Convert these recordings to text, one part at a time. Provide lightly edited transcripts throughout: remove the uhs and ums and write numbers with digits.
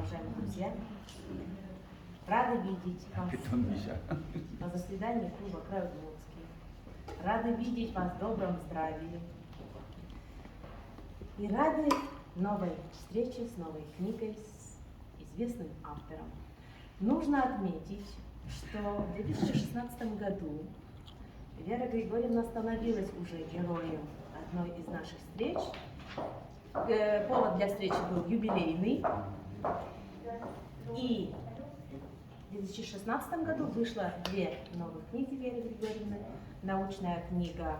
уважаемые друзья! Рады видеть вас на заседании клуба «Край Удмуртский». Рады видеть вас в добром здравии. И рады новой встрече с новой книгой с известным автором. Нужно отметить, что в 2016 году Вера Григорьевна становилась уже героем одной из наших встреч. Повод для встречи был юбилейный. И в 2016 году вышло две новых книги Веры Григорьевны. Научная книга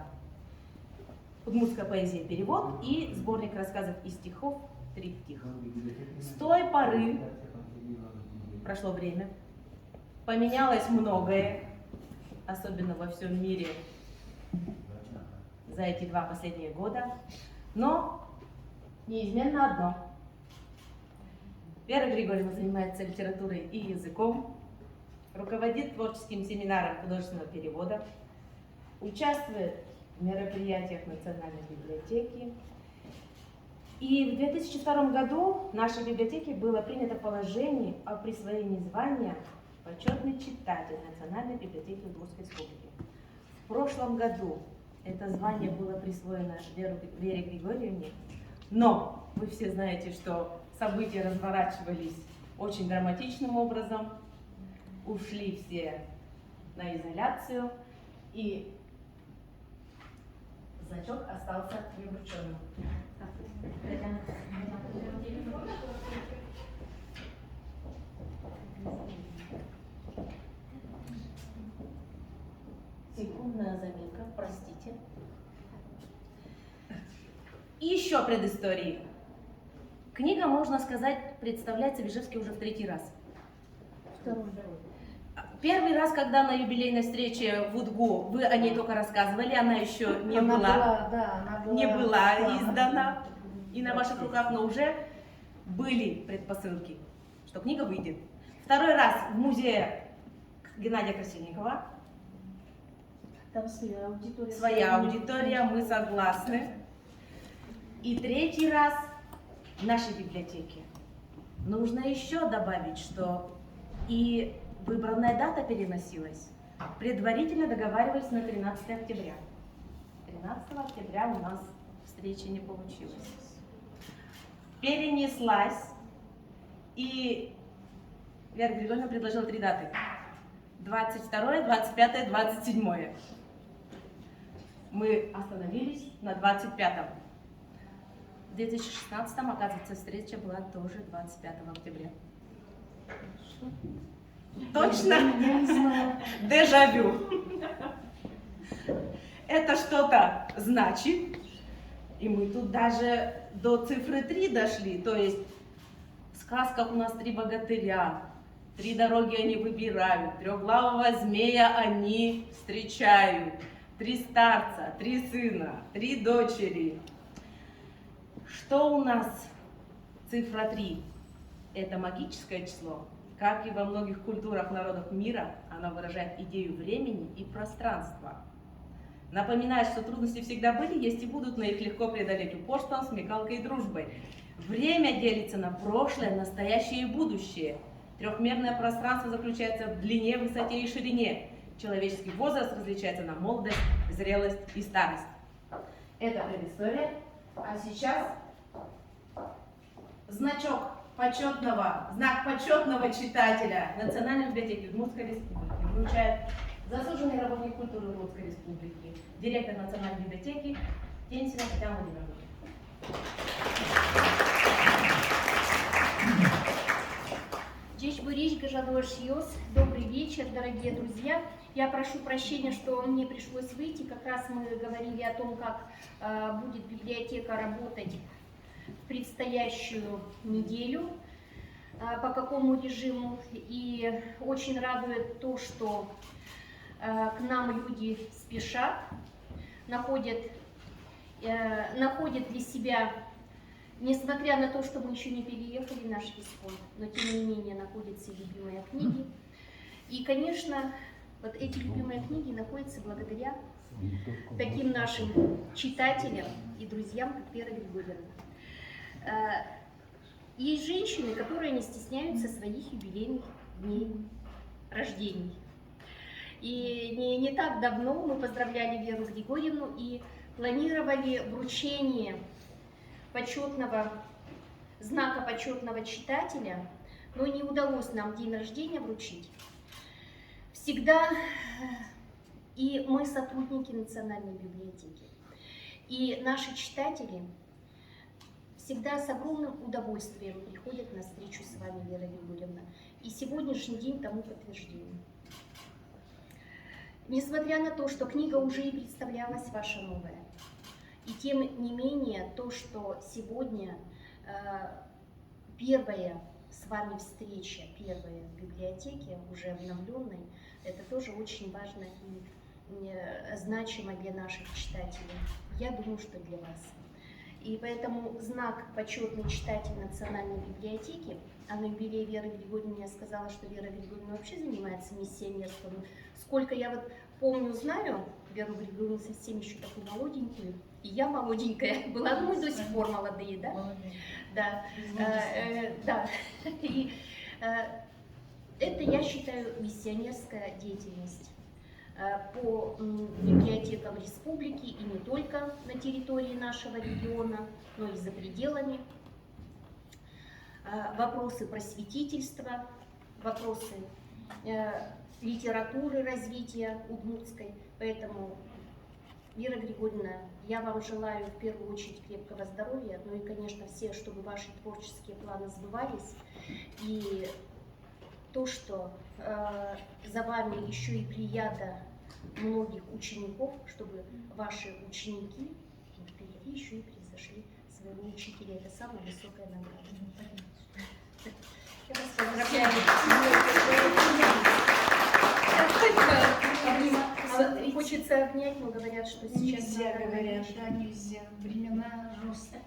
«Удмуртская поэзия. Перевод» и сборник рассказов и стихов «Триптих». С той поры прошло время, поменялось многое, особенно во всем мире за эти 2 последние года, но неизменно одно. Вера Григорьевна занимается литературой и языком, руководит творческим семинаром художественного перевода, участвует в мероприятиях Национальной библиотеки. И в 2002 году в нашей библиотеке было принято положение о присвоении звания «Почетный читатель Национальной библиотеки Удмуртской республики». В прошлом году это звание было присвоено Вере Григорьевне, но вы все знаете, что события разворачивались очень драматичным образом, ушли все на изоляцию, и значок остался неврученным. Секундная заминка, простите. И еще предыстории. Книга, можно сказать, представляется в Ижевске уже в 3-й раз. Первый раз, когда на юбилейной встрече в УДГУ, вы о ней только рассказывали, она еще не была издана и на ваших руках, но уже были предпосылки, что книга выйдет. 2-й раз в музее Геннадия Красильникова. Там Своя аудитория, мы согласны. И 3-й раз в нашей библиотеке. Нужно еще добавить, что и выбранная дата переносилась. Предварительно договаривались на 13 октября. 13 октября у нас встреча не получилась. Перенеслась, и Вера Григорьевна предложила 3 даты. 22, 25, 27. Мы остановились на 25-м. В 2016-м, оказывается, встреча была тоже 25 октября. Что? Точно? Я не знаю. Дежавю. Это что-то значит. И мы тут даже до цифры 3 дошли. То есть в сказках у нас 3 богатыря, 3 дороги они выбирают, 3-главого змея они встречают, 3 старца, 3 сына, 3 дочери. Что у нас цифра 3? Это магическое число. Как и во многих культурах народов мира, она выражает идею времени и пространства. Напоминает, что трудности всегда были, есть и будут, но их легко преодолеть упорством, смекалкой и дружбой. Время делится на прошлое, настоящее и будущее. Трехмерное пространство заключается в длине, высоте и ширине. Человеческий возраст различается на молодость, зрелость и старость. Это предыстория. А сейчас знак почетного читателя Национальной библиотеки Удмуртской республики вручает заслуженный работник культуры Удмуртской республики, директор Национальной библиотеки Тенсина Татьяна Владимировна. Добрый вечер, дорогие друзья. Я прошу прощения, что мне пришлось выйти. Как раз мы говорили о том, как будет библиотека работать в предстоящую неделю, по какому режиму. И очень радует то, что к нам люди спешат, находят для себя, несмотря на то, что мы еще не переехали в наш Висконт, но тем не менее находятся любимые книги. И, конечно, вот эти любимые книги находятся благодаря таким нашим читателям и друзьям, как Вера Григорьевна. Есть женщины, которые не стесняются своих юбилейных дней рождений. И не так давно мы поздравляли Веру Григорьевну и планировали вручение знака почетного читателя, но не удалось нам день рождения вручить. Всегда и мы сотрудники Национальной библиотеки, и наши читатели всегда с огромным удовольствием приходят на встречу с вами, Вера Григорьевна. И сегодняшний день тому подтверждение. Несмотря на то, что книга уже и представлялась ваша новая, и тем не менее то, что сегодня первая с вами встреча, первая в библиотеке, уже обновленной, это тоже очень важно и значимо для наших читателей. Я думаю, что для вас. И поэтому знак «Почетный читатель Национальной библиотеки», а на юбилей Веры Григорьевны я сказала, что Вера Григорьевна вообще занимается миссионерством. Сколько я вот помню, знаю Веру Григорьевну совсем еще такую молоденькую, и я молоденькая была, ну мы до сих пор молодые, да? Да. Да. И это, я считаю, миссионерская деятельность по библиотекам республики и не только на территории нашего региона, но и за пределами. Вопросы просветительства, вопросы литературы, развития удмуртской. Поэтому, Вера Григорьевна, я вам желаю в первую очередь крепкого здоровья, ну и, конечно, все, чтобы ваши творческие планы сбывались. И то, что за вами еще и плеяда многих учеников, чтобы ваши ученики впереди еще и превзошли своего учителя. Это самая высокая награда. Я вас поздравляю. Хочется обнять, но говорят, что сейчас... Нельзя, говорят, да, нельзя. Времена жесткие.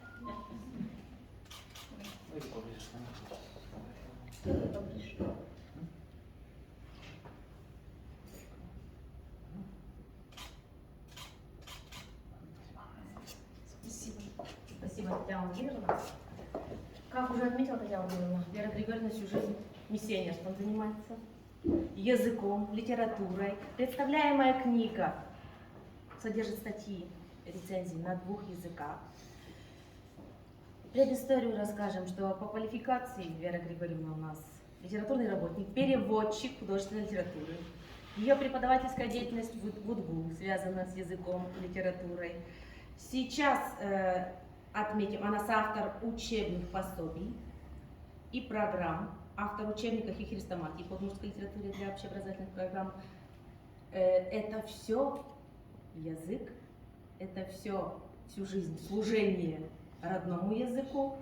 Спасибо, Татьяна Владимировна. Как уже отметила Татьяна Владимировна, Вера Григорьевна всю жизнь миссионерством занимается, языком, литературой. Представляемая книга содержит статьи, рецензии на 2 языках. Предысторию расскажем, что по квалификации Вера Григорьевна у нас литературный работник, переводчик художественной литературы. Ее преподавательская деятельность в УДГУ связана с языком и литературой. Сейчас отметим, она соавтор учебных пособий и программ, автор учебников и хрестоматий по удмуртской литературе для общеобразовательных программ. Это все язык, это все всю жизнь служение родному языку.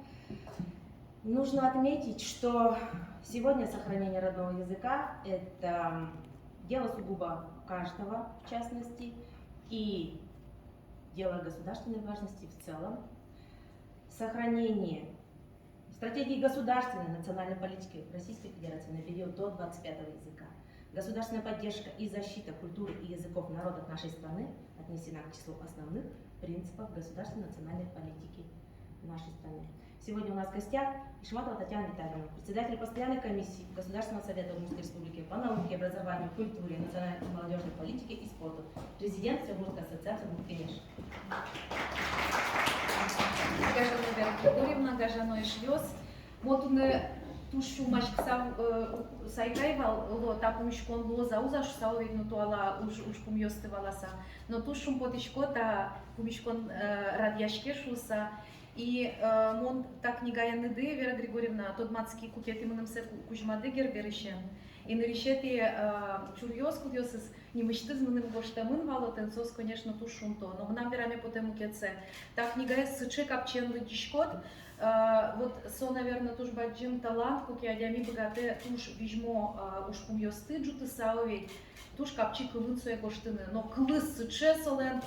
Нужно отметить, что сегодня сохранение родного языка – это дело сугубо каждого, в частности, и дело государственной важности в целом. Сохранение стратегии государственной национальной политики Российской Федерации на период до 25-го языка, государственная поддержка и защита культуры и языков народов нашей страны отнесена к числу основных принципов государственной национальной политики в нашей стране. Сегодня у нас в гостях Ишматова Татьяна Витальевна, председатель постоянной комиссии Государственного совета Удмуртской республики по науке, образованию, культуре, национальной и молодежной политике и спорту, президент Всеудмуртской ассоциации Удмурт-Кенеш. Гажана Вера Григорьевна, Гажана Ишвёс. Мотуне тушу машксав сайкайвал, тапум шкон лоза узаш сауидну туала уж пумьёстываласа. Но тушум потишкота пумишкон радьяшкешуса. И мон так негаяныды Вера Григорьевна, тот мацкий кукет имынымсы кужмадыгер верещен. И на решете чурьёс кудёсыз не мечтызмыным гоштамын валотен сос, конечно, тушунто. Но нам верами потом кеце. Так негаяс сыче капченлы дишкот. Вот со, наверное, туж баджим талант, куки адями богате туж вижмо уж пумьёсты джуты сауви. Туж капчи кылынцу гоштыны. Но кылыс сыче солен.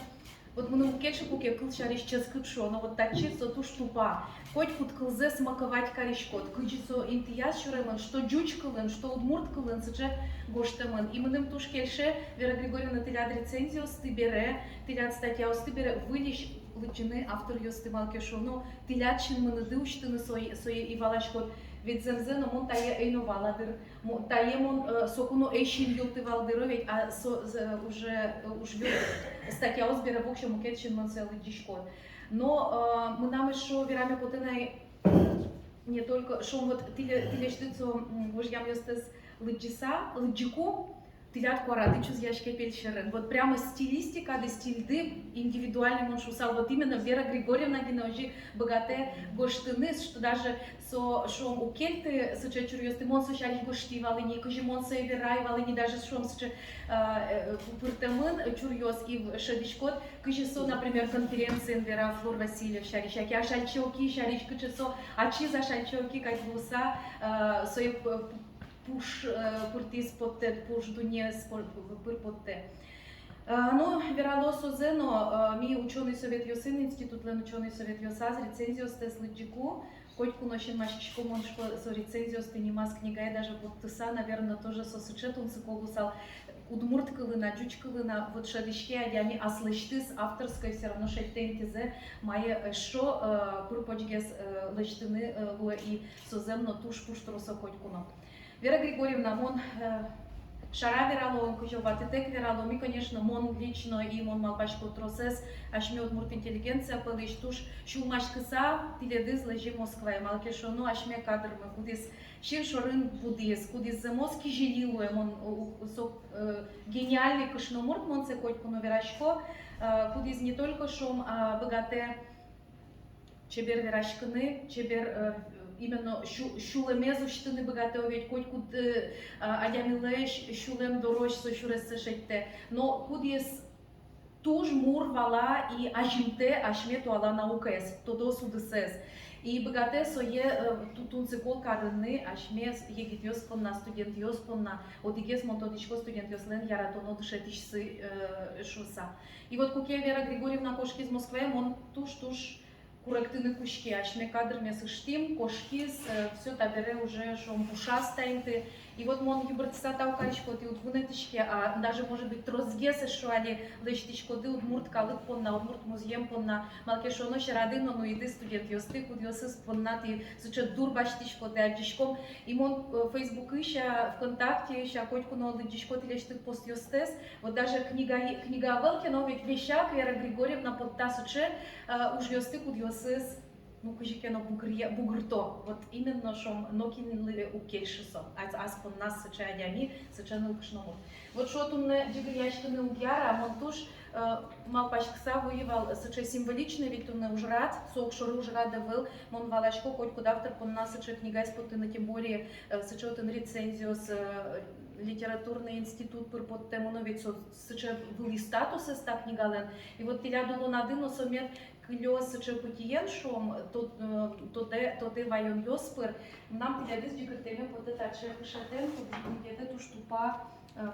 Вот мы на кече куке кылчариш час кытшо, но вот так чисто туш тупа. Хоть кут кылзе смаковать каришкот, кычисо интияс шуреман, что джуч кылын, что удмурт кылын, сыче гоштаман. И мы нам туш кельше, Вера Григорьевна, ты ряд рецензию стыбере, ты ряд статья стыбере, выдишь личини автор йостимал кешоно тилячин мене дивштини сої івалашкот від земзено мон тає ейноваладир тає мон сокуно ейшин йотивалдировить а уже стаття озбіра вокщо мукетчин мон се лидішкот. Но мы нам еще верами потенай не только что вот тиле штыцо вожьям ёстес лыджику тилят кварадычу с яшке пельшерен. Вот прямо стилистика, да стильды индивидуальный он шусал. Вот именно Вера Григорьевна гиножи богатые гоштыны, что даже шом у кельты сыча чурьёсты мон сочалиш гоштивалы, не кожи мон сейверайвалы, не даже шом сыча пыртамын чурьёс и шадичкот, кожи со, например, конференции Вера Флор Васильев шарищаки, а шальчоки шарищ кожи со, а чи за шальчоки как буса, сои пуш пуртис потте, пуш дунес пыр потте. Ну, вералосо зено, ми ученый совет Йосин, институт лен ученый совет Йосаз, рецензиос тес лыджику, котьку нощен машечку моншко со рецензиос ты не мас книга, и даже подтыса, наверное, тоже со сычетун цикогусал, удмурткалына, джучкалына, вот шадышки, адями аслыштыс авторской все равно шельтентизе, мае шо пырпочгес лыштыны луа и соземно туш пуштроса котькуно. Вера Григорьевна, мон шара верало, он кучил ватетек верало, ми, конечно, мон лично и мон малбашко тросес, аш ми удмурт интеллигенция пылыш туш, шулмаш кыса, тиледыз лежи Москва, и малке шону аш ми кадр мы, кудис шир шорын будис, кудис замоски жилилуе, мон гениальный кышномурт, мон се котькуно верашко, кудис не только шом богате чебер верашканы, чебер именно шулемезу штыны богатые ведь коть куд адямилеш шулем дорож со шуресешетте, но кудис туж мур вала и ажимте ашмету ала наукес, тодо судесес. И богатые сое тутун цикол карны ашмес егитьос понна студент йос понна одигес монтодичко студент йослен яратоно дышетишсы шуса. И вот куке Вера Григорьевна кошки из Москвы, он туш коррективные кушки, ашме кадр мясо штим, кошки, все табере уже шом пушастайнты. И вот мон юбртса таукачко, ты удвунетички, а даже может быть трозгесы шуали лештичко, ты удмурт калык понна, удмурт музеем понна, малкешоно шарадино, ну иды студент йосты, кудьосыс понна, ты сучат дурбаштичко, ты адичком. И мон Facebook ища, ВКонтакте ища, котьку но лыдичко, ты лишь ты пост йостес. Вот даже книга Велкина, ведь вещак Вера Григорьевна под тасуче, уж йосты, кудьосыс. Ну, кожикено бугрто, вот именно шом нокинли у кейшисо, аспон нас сычадями, сычаныл кшному. Вот что тут не джигаячканы угяра, монтуш малпашкса воевал сыча символично, ведь он ужрат, сок шоры ужрат давыл, мон валачко, хоть куда автор пон нас сыча книга испотына, тем более сыча тен рецензию с литературный институт пыр под тему, но ведь сыча были статусы ста книгален, и вот теля дуло надыно сомет клёс сыча путиен шом, то те вайон йоспыр, нам теля дыз дюкертеме под это чехышатен, где-то ту штупа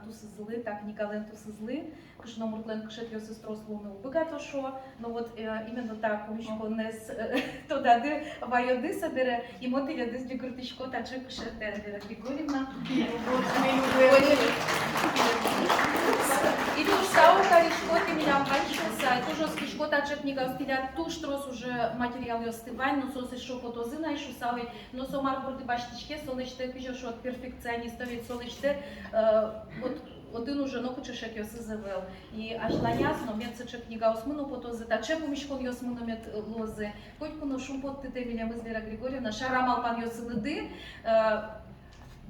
ту сызлы, так Николен ту сызлы, кышно муртлен кышет йосы строслуны убыгато шо, но вот именно так умичко нес то дады вайоды собере, и вот теля дыз дюкертичко таче кышетен Вера Григорьевна. И туж сау каришко ты меня обванчился, и туж скишко таче книга стиля туж трос уже материал йостывань, но сос еще потозы наишу сауи, но сомар бурды баштичке, солычте кыжешь от перфекциониста, ведь солычте вот один уже но хочеш як йоси завел. І аж ланясно, мет сече книга осмину потози, та чепу мішкон йосмину мет лози. Котьку но шум под тите міля ми з Вера Григорьевна, шарамал пан йосиниди,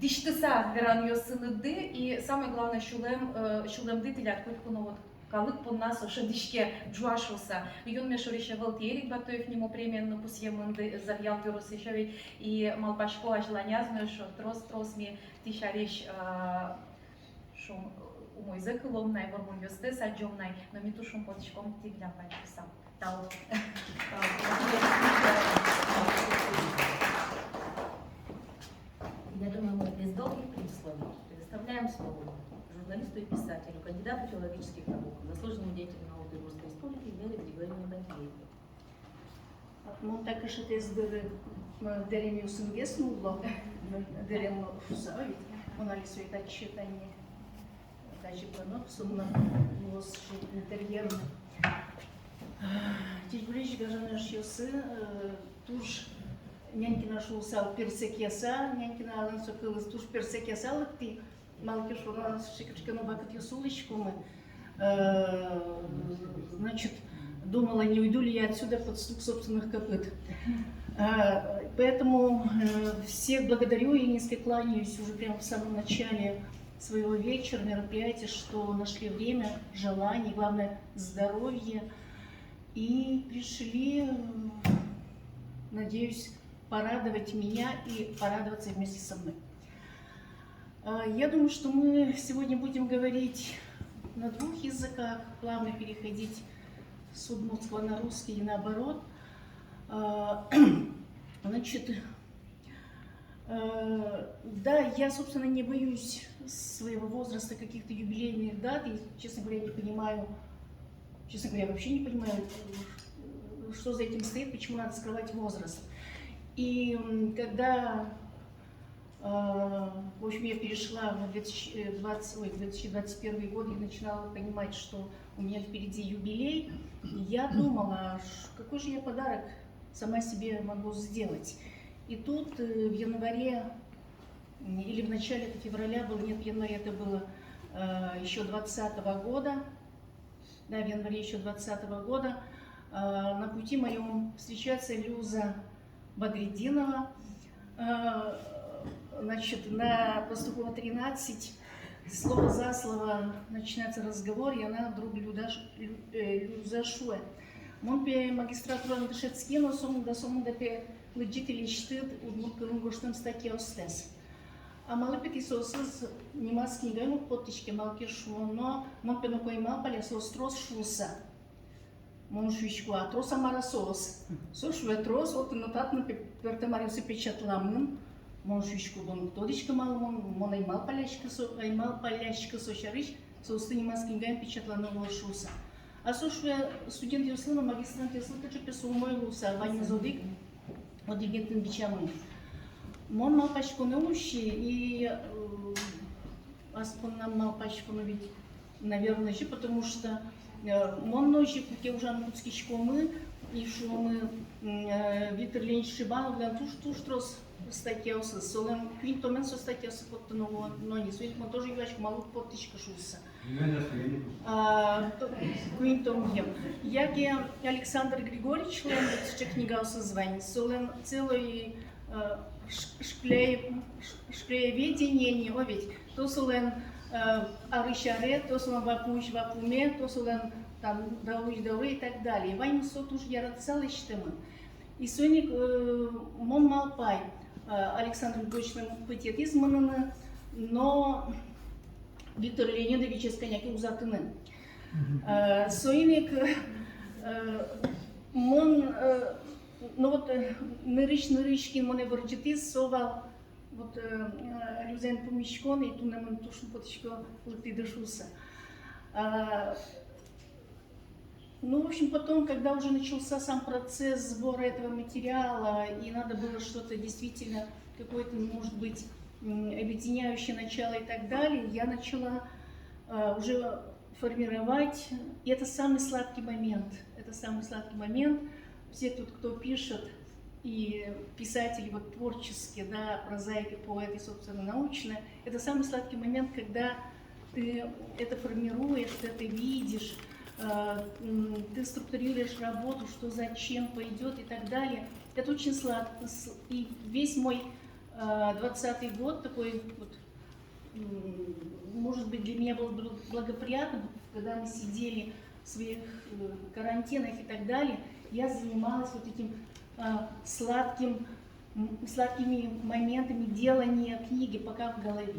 диштиса веран йосиниди, і саме главне шулем дитиля, котьку но вот калык пон нас шадишке джуашуса. Юн мешорище Валтиерик Батоев нему премия на пусьемынды завьял вирусищевич, и малпашко аж ланязно, что трос ми тишариш шум у мой закылом най вормун ёсте саджом най, но ми тушум потичком ти для пальчиса. Тау. Я думаю, мы без долгих предисловий предоставляем слово журналисту и писателю, кандидату филологических наук, заслуженному деятелю науки Русской Республики Вере Григорьевне Бакеевой. Мон також тез дерем юсунгес нуло, дерем шусавит, мон али свои читания, даже планов сумно лос интерьер. Тегулич гажаны шьосы, туж няньки нашел сал персекеса, няньки на алан сокылыс туж персекеса лыкти, малки шуран шикачка на бакат юсулочку мы, значит, думала, не уйду ли я отсюда под стук собственных копыт. Поэтому всех благодарю и низко кланяюсь уже прямо в самом начале своего вечера, мероприятия, что нашли время, желание, главное, здоровье. И пришли, надеюсь, порадовать меня и порадоваться вместе со мной. Я думаю, что мы сегодня будем говорить на двух языках, плавно переходить с удмуртского на русский и наоборот. Значит, да, я, собственно, не боюсь своего возраста, каких-то юбилейных дат, и, честно говоря, не понимаю, честно говоря, вообще не понимаю, что за этим стоит, почему надо скрывать возраст. И когда, в общем, я перешла в 2021 год и начинала понимать, что у меня впереди юбилей, я думала, какой же я подарок сама себе могу сделать. И тут в январе, или в начале февраля было, нет, в январе это было еще 2020 года, да, в январе еще 2020 года, на пути моем встречается Люза Бадридинова, значит, на Пастухова 13, слово за слово начинается разговор, и она вдруг Люза Шуэ. Монпе магистратура на Дышецкину, да сомундапе легитили штыт удмурткалынгоштым статья остес. А малыпети сосыз немас книгами подтички малки шуо, но монпе на койма палясос трос шуса. Моншвичку, а трос амарасос. Сошве трос, вот нотат на пертамариусе печатламын. Моншвичку дон тодичка мал, мон аймал паляшка сошарыч, состы немас книгами печатланого шуса. А сошве студент юслына, магистрант юслына, че песу мой луса, вань зодик, вот дигентын бичамын. Мон мал пачку наущи, и аспон нам мал пачку ведь, наверное, же, потому что мон ночи, как я уже анкутский шкомы, и что мы Виктор Ленич Шибанов, для туш трос статьяуса, солем квинтомен со статьяуса под нового, но не свет, мы тоже играчку малу подтичка шуса. Квинтом ем. Яке Александр Григорьевич Лендец, че книга созвань, солем целый шклееведение, не ведь, то солем арышаре, то солем вапуш вапуме, то солем там дауш дауры и так далее. Вань сот уж я целый штемы. И соник мон малпай Александр Григорьевич пытет измананы, но Виктор Леонидович из коняки узатыны. Соник мон, ну вот нырышкин моне борчитис совал вот Люзен помещкон и тунемон тушн потичко лыты дышуса. Ну, в общем, потом, когда уже начался сам процесс сбора этого материала, и надо было что-то действительно, какое-то, может быть, объединяющее начало и так далее, я начала уже формировать. И это самый сладкий момент. Это самый сладкий момент. Все тут, кто пишет, и писатели вот творческие, да, прозаики, поэты, собственно, научные, это самый сладкий момент, когда ты это формируешь, ты это видишь, ты структурируешь работу, что зачем пойдет и так далее. Это очень сладко. И весь мой 20-й год такой вот, может быть, для меня был благоприятным, когда мы сидели в своих карантинах и так далее, я занималась вот этим сладкими моментами делания книги, пока в голове.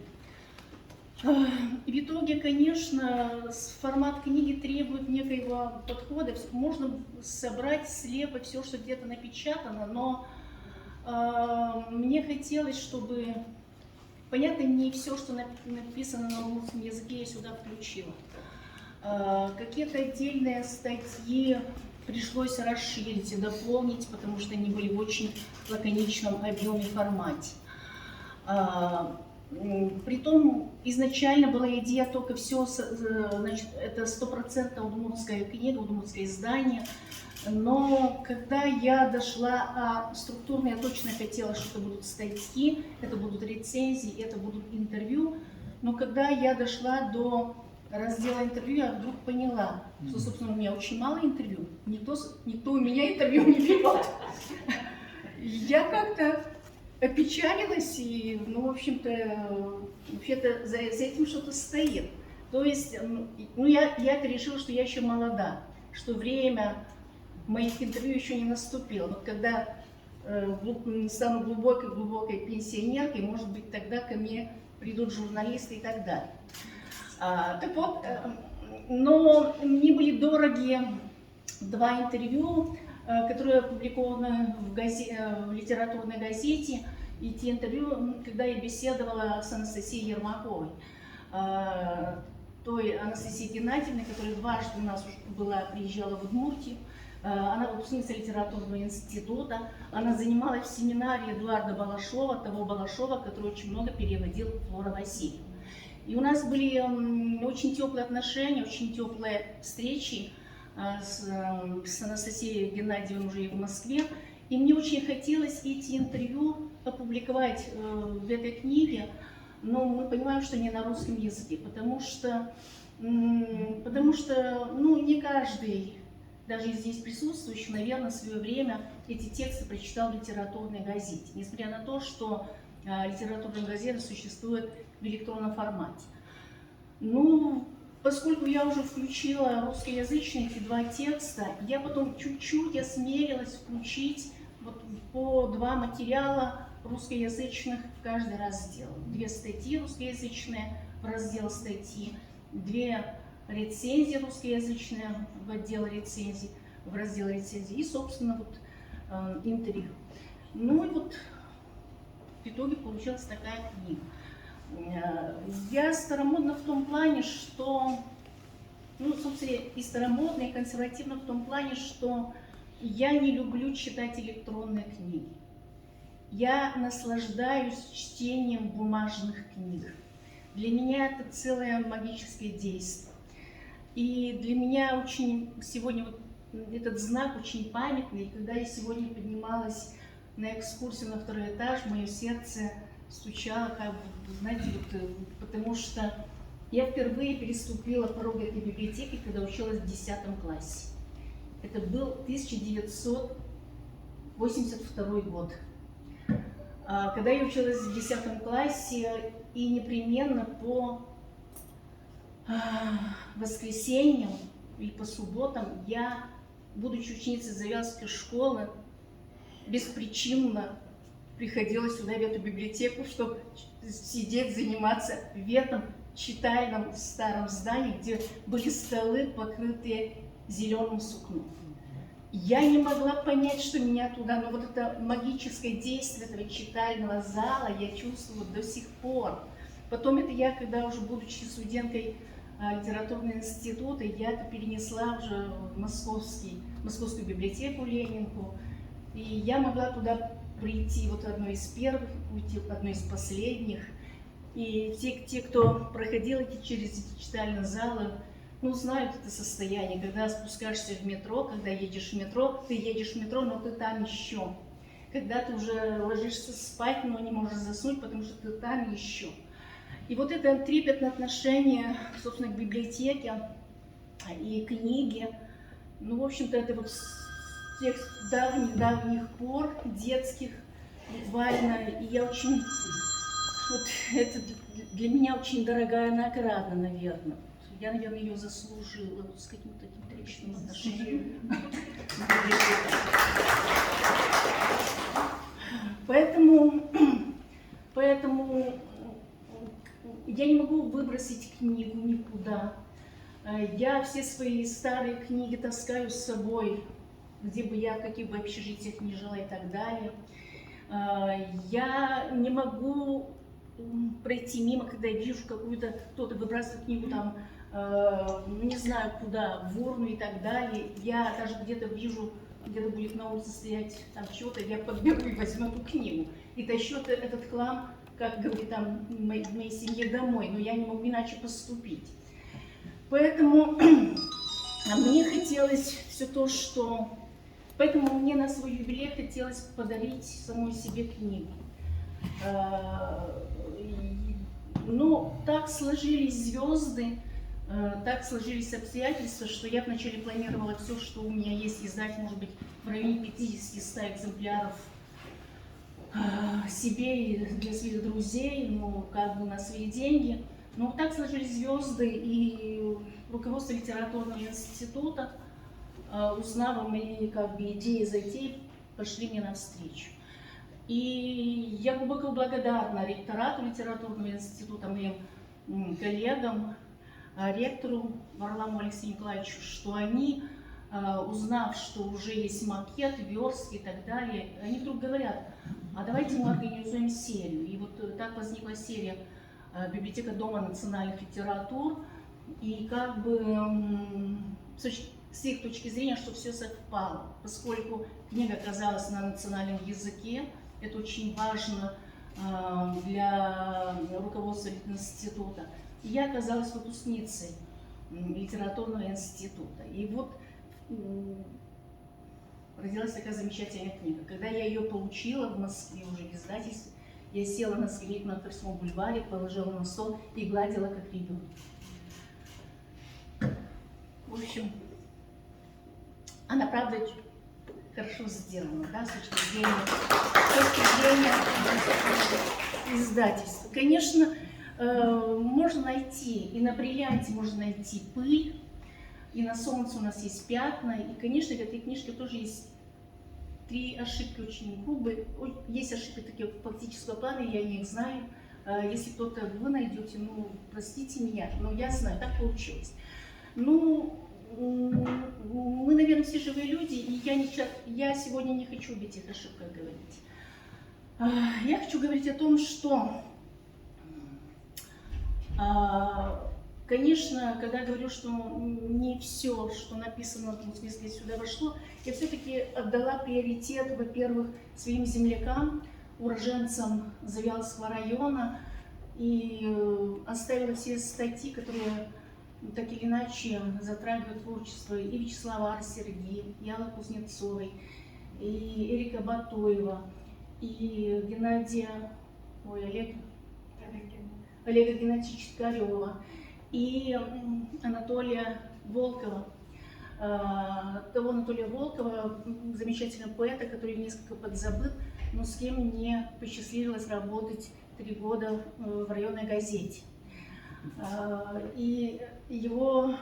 В итоге, конечно, формат книги требует некоего подхода. Можно собрать слепо все, что где-то напечатано, но мне хотелось, чтобы, понятно, не все, что написано на русском языке, я сюда включила. Какие-то отдельные статьи пришлось расширить и дополнить, потому что они были в очень лаконичном объеме формате. Притом изначально была идея только все, значит, это 100% удмуртская книга, удмуртское издание. Но когда я дошла, структурно я точно хотела, что это будут статьи, это будут рецензии, это будут интервью. Но когда я дошла до раздела интервью, я вдруг поняла, что, собственно, у меня очень мало интервью. Никто у меня интервью не берет. Я как-то опечалилась, и, ну, в общем-то, вообще-то за этим что-то стоит. То есть, ну, я решила, что я еще молода, что время моих интервью еще не наступило. Вот когда стану глубокой пенсионеркой, может быть, тогда ко мне придут журналисты и так далее. Так вот, но мне были дороги 2 интервью, которые опубликованы в литературной газете, и те интервью, когда я беседовала с Анастасией Ермаковой, той Анастасией Геннадьевной, которая дважды у нас уже приезжала в Удмуртию. Она выпускница литературного института, она занималась в семинаре Эдуарда Балашова, того Балашова, который очень много переводил Флора Васильевна. И у нас были очень теплые отношения, очень теплые встречи с Анастасией Геннадьевной уже и в Москве. И мне очень хотелось эти интервью опубликовать в этой книге, но мы понимаем, что не на русском языке, потому что ну, не каждый, даже здесь присутствующий, наверное, в свое время эти тексты прочитал в литературной газете, несмотря на то, что литературная газета существует в электронном формате. Ну, поскольку я уже включила русскоязычные эти 2 текста, я потом чуть-чуть осмелилась включить вот по 2 материала русскоязычных в каждый раздел. 2 статьи русскоязычные в раздел статьи, 2 рецензии русскоязычные в отдел рецензий, в раздел рецензий и, собственно, вот интервью. Ну и вот в итоге получилась такая книга. Я старомодна в том плане, что, ну, собственно, и старомодна, и консервативна в том плане, что я не люблю читать электронные книги. Я наслаждаюсь чтением бумажных книг. Для меня это целое магическое действие. И для меня очень сегодня вот этот знак очень памятный. И когда я сегодня поднималась на экскурсию на 2-й этаж, мое сердце стучало, как бы, знаете, вот, потому что я впервые переступила порог этой библиотеки, когда училась в 10 классе. Это был 1982 год. Когда я училась в 10 классе, и непременно по воскресеньям и по субботам я, будучи ученицей Завязской школы, беспричинно приходила сюда, в эту библиотеку, чтобы сидеть, заниматься в этом читальном старом здании, где были столы, покрытые зеленым сукном. Я не могла понять, что меня туда, но вот это магическое действие этого читального зала я чувствую до сих пор. Потом это я, когда уже будучи студенткой литературного института, я это перенесла уже в московскую библиотеку Ленинку, и я могла туда прийти вот одной из первых, уйти одной из последних. И те, кто проходил через эти читальные залы, ну, знают это состояние, когда спускаешься в метро, когда едешь в метро, ты едешь в метро, но ты там еще. Когда ты уже ложишься спать, но не можешь заснуть, потому что ты там еще. И вот это трепетное отношение, собственно, к библиотеке и книге, ну, в общем-то, это вот с тех давних пор, детских, буквально, и я очень, вот это для меня очень дорогая награда, наверное. Я, наверное, ее заслужила вот, с каким-то таким трепетным отношением. Поэтому я не могу выбросить книгу никуда. Я все свои старые книги таскаю с собой, где бы я, в каких бы общежитиях ни жила и так далее. Я не могу пройти мимо, когда я вижу какую-то, кто-то выбрасывает книгу там, не знаю куда, в урну и так далее. Я даже где-то вижу, где-то будет на улице стоять там что-то, я подберу и возьму эту книгу. И тащу этот хлам как говорит там в моей семье, домой, но я не могу иначе поступить. Поэтому мне хотелось все то, что... Поэтому мне на свой юбилей хотелось подарить самой себе книгу. Но так сложились звезды, так сложились обстоятельства, что я вначале планировала все, что у меня есть, издать, может быть, в районе 50-100 экземпляров себе и для своих друзей, ну, как бы на свои деньги. Но так сложились звезды, и руководство литературного института, узнав о моей как бы идее затеи, пошли мне навстречу. И я глубоко благодарна ректорату литературного института, моим коллегам, ректору Варламу Алексею Николаевичу, что они, узнав, что уже есть макет, верстки и так далее, они вдруг говорят: а давайте мы организуем серию. И вот так возникла серия «Библиотека Дома национальных литератур». И как бы с их точки зрения, что все совпало, поскольку книга оказалась на национальном языке, это очень важно для руководства института. И я оказалась выпускницей литературного института. И вот родилась такая замечательная книга. Когда я ее получила в Москве уже в издательстве, я села на скамейку на Тверском бульваре, положила на стол и гладила как ребенок. В общем, она, правда, хорошо сделана, да, с точки зрения издательства. Конечно, можно найти, и на бриллианте можно найти пыль, и на солнце у нас есть пятна, и, конечно, в этой книжке тоже есть 3 ошибки очень грубые. Есть ошибки такие фактического плана, я их знаю. Если кто-то вы найдете, ну, простите меня, но я знаю, так получилось. Ну, мы, наверное, все живые люди, и я сегодня не хочу об этих ошибках говорить. Я хочу говорить о том, что, конечно, когда говорю, что не все, что написано в списке, сюда вошло, я все-таки отдала приоритет, во-первых, своим землякам, уроженцам Завьяловского района, и оставила все статьи, которые так или иначе затрагивают творчество и Вячеслава Ар-Сергея, и Аллы Кузнецовой, и Эрика Батоева, и Олега Геннадьевича Чикарева, и Анатолия Волкова, замечательного поэта, который несколько подзабыт, но с кем мне посчастливилось работать 3 года в районной газете. И его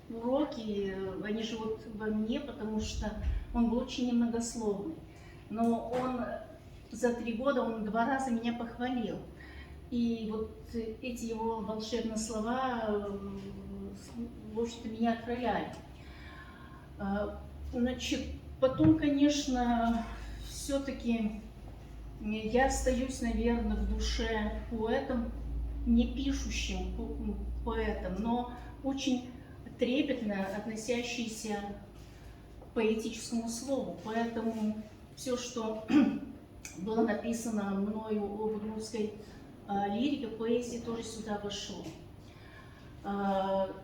уроки, они живут во мне, потому что он был очень немногословный. Но он за 3 года, он 2 раза меня похвалил. И вот эти его волшебные слова, в общем-то, меня окрыляли. Значит, потом, конечно, все-таки я остаюсь, наверное, в душе поэтом, не пишущим поэтом, но очень трепетно относящийся к поэтическому слову. Поэтому все, что было написано мною об удмуртской лирике, поэзии, тоже сюда вошло.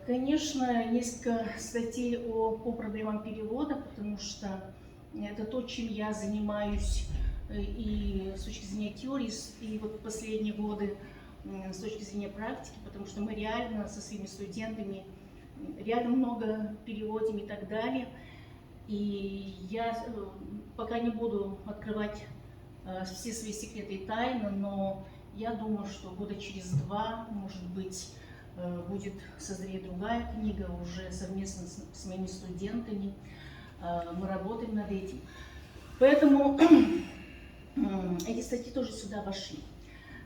Конечно, несколько статей по проблемам перевода, потому что это то, чем я занимаюсь и с точки зрения теории, и вот последние годы с точки зрения практики, потому что мы реально со своими студентами реально много переводим и так далее. И я пока не буду открывать все свои секреты и тайны, но я думаю, что года через 2, может быть, будет созреть другая книга уже совместно с моими студентами. Мы работаем над этим. Поэтому эти статьи тоже сюда вошли.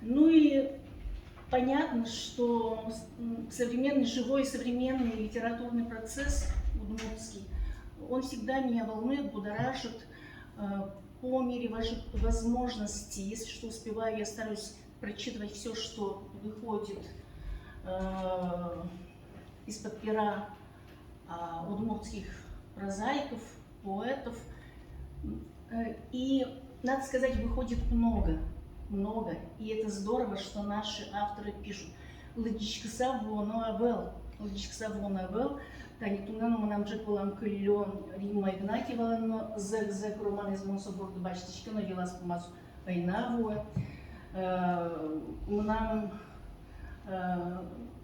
Ну и понятно, что современный, живой современный литературный процесс удмуртский, он всегда меня волнует, будоражит. По мере возможности, если что успеваю, я стараюсь прочитывать все, что выходит из-под пера удмуртских прозаиков, поэтов. И, надо сказать, выходит много. много. И это здорово, что наши авторы пишут. Лыдичкса вонуавел. Лыдичкса вонуавел. Танитунгану манамджик волам кыллён Римма Игнатьева, но зэк роман из Монсобург бачтичка, но делас помазу войнаву. Нам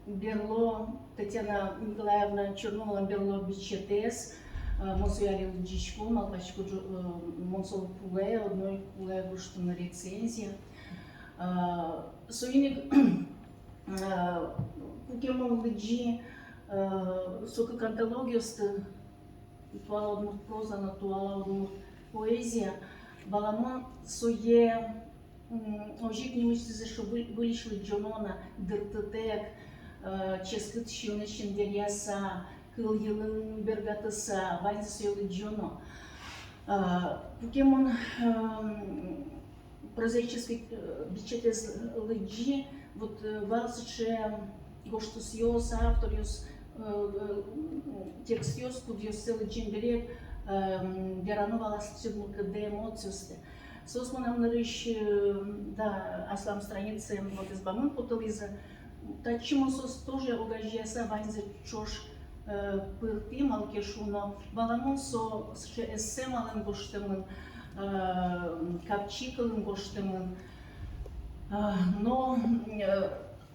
берло Татьяна Николаевна Чернова берло бичетес, Монсуяли Лыдичку, Малпачку Монсол Пуле, одной Пуле вышла на рецензия. Суиник Кукемон Лыджи Сука кантологиосты, туала одну проза, на туала одну поэзия, баламон суе ожик не мысли, что вылечили Джонона, дыртытек, ческит щунечин дерьяса, кыл елын бергатыса, вайнза суелы Джоно. Покемон прозаический бичетез лыджи, вот валсыче гоштусиос, авториос, текстиос, кудиос целый джимберек, верановала стигмука де эмоциосте. Сосманам нарыш, да, аслам страницы, вот из бамын потолиза, тачимо сос тоже угожьяса, ваньзе чош пырты малкешуно, баламон со эссе малым гоштемын, капчикалым гоштемын, но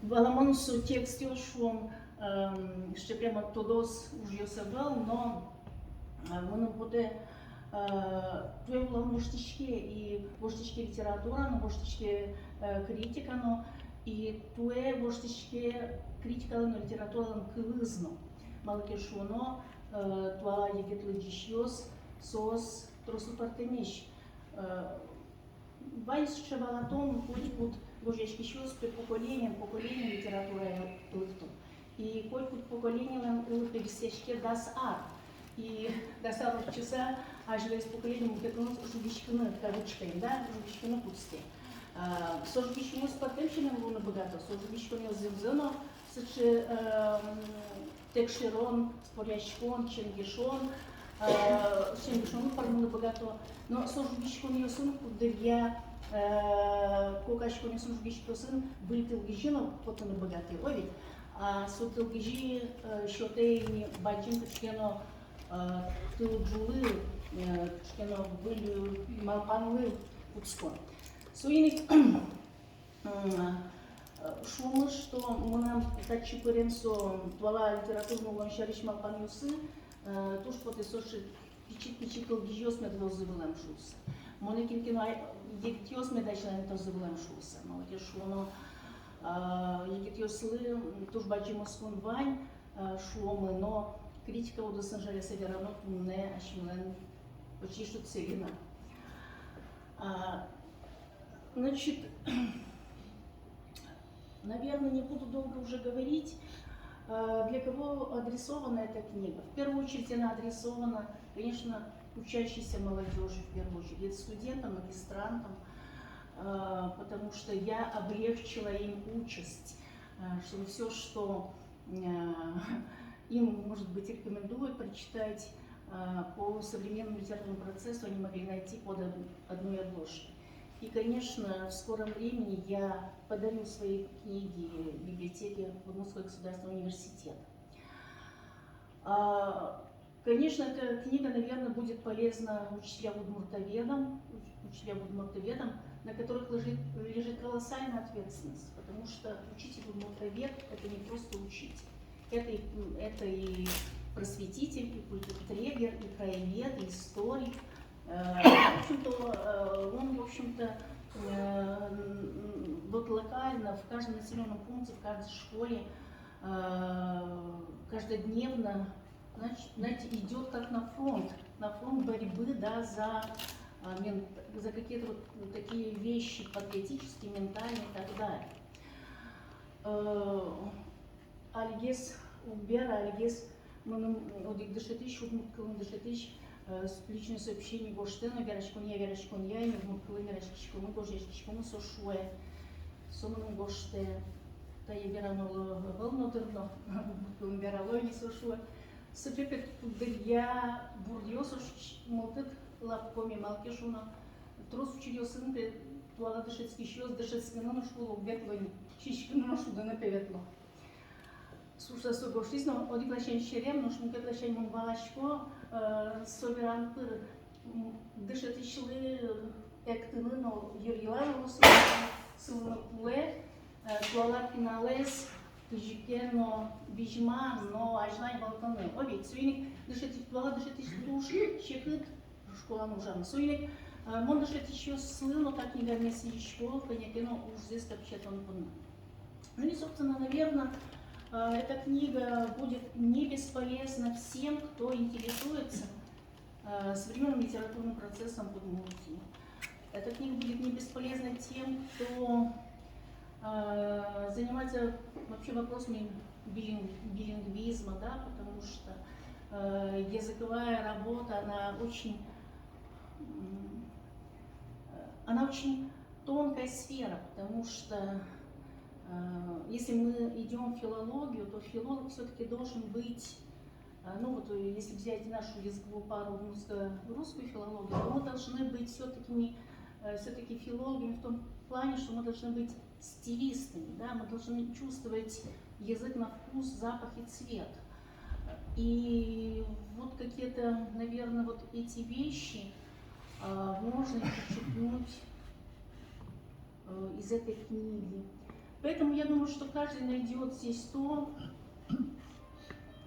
баламон со текстиошом, ще прямо тодос уже собрал, но мы буде той була и воштички литература, но воштички критика, но и той воштички критика, но литература кылызно. Малкешуно, туа егет лыджишьос, сос тросу партениш. Вайс шевалатон хоть вот божечки щос при поколением литература лыхту. И хоть вот поколением лыхту дас арт. И достаточно часа, аж весь поколение мукетунус жубичкины, кавычкой, да, жубичкины пусте. Сожубичкину с потемщином луна богато, сожубичкину зимзено, сычи текширон, спорящкон, ченгишон, пармуна богато, но сожубичкину сын, кудырья, кокачкину сожубичкину сын, были тылгижином, потом богатый овид, а сутылгижи счетейни баджин качкено, тылджулы, качкено были малпанлы путскон. Суиник шумы, что мы нам так чипыренсо твала литературного ланшариш малпанюсы, туш потесоши пичик гижос медвозывылам шуса. Монекинкино егетьос медачлан тозывылам шуса. Малкешуно егетьослы туш баджимоскун вань шумы, но критика удосан жаря северано не ашмилен почти что целина. Значит, наверное, не буду долго уже говорить, для кого адресована эта книга. В первую очередь она адресована, конечно, учащейся молодежи, в первую очередь, студентам, магистрантам, потому что я облегчила им участь, чтобы все, что им, может быть, рекомендуют прочитать по современному литературному процессу, они могли найти под одной обложкой. И, конечно, в скором времени я подарю свои книги в библиотеке Удмуртского государственного университета. Конечно, эта книга, наверное, будет полезна учителям-удмуртоведам, на которых лежит колоссальная ответственность, потому что учитель-удмуртовед – это не просто учитель, это и просветитель, и культуртрегер, и краевед, и историк. Он, в общем-то, вот локально, в каждом населенном пункте, в каждой школе, каждодневно, знаете, идет как на фронт борьбы, да, за какие-то вот такие вещи патриотические, ментальные и так далее. Альгес Убера, Альгес Мудик Дышетыч, Удмурткалын Дышетыч, личное сообщение Гоштена, Верочкунья, и Удмурткалын Верочкунья, Гожечкунья, Сошуэ, Соманым Гоште, Тая Веранула Волнодерно, Удмурткалын Вералой, не Сошуэ, Сапепет Кудырья, Бурдиосуш, Молтык, Лапкоми Малкешуна, Трос учил сынпе, tuolla dышецки šios dышецки nu šulo vetloni šiškinu nu šudo ne pevetlo. Susa sogoștisno odiplashen șerem nu șmu ketlashen mumbașco soveran păr dышетиșle ектинino yirgilano sılını pule tuolla finales Жикено Бижман, но Ажнай Балтаны. Обе, суйник дышать, туала дышать туш, щекыт, школа нужна. Суйник, мон дышать еще слыно, так не вернется школа, понятно, уж здесь вообще-то он был. Ну и, собственно, наверное, эта книга будет не бесполезна всем, кто интересуется современным литературным процессом в Удмуртии. Эта книга будет не бесполезна тем, кто заниматься вообще вопросами билингвизма, да, потому что языковая работа, она очень тонкая сфера, потому что если мы идем в филологию, то филолог все-таки должен быть, ну вот если взять нашу языковую пару русскую филологию, то мы должны быть все-таки филологами в том плане, что мы должны быть стилистами, да, мы должны чувствовать язык на вкус, запах и цвет. И вот какие-то, наверное, вот эти вещи можно подчеркнуть из этой книги. Поэтому я думаю, что каждый найдет здесь то,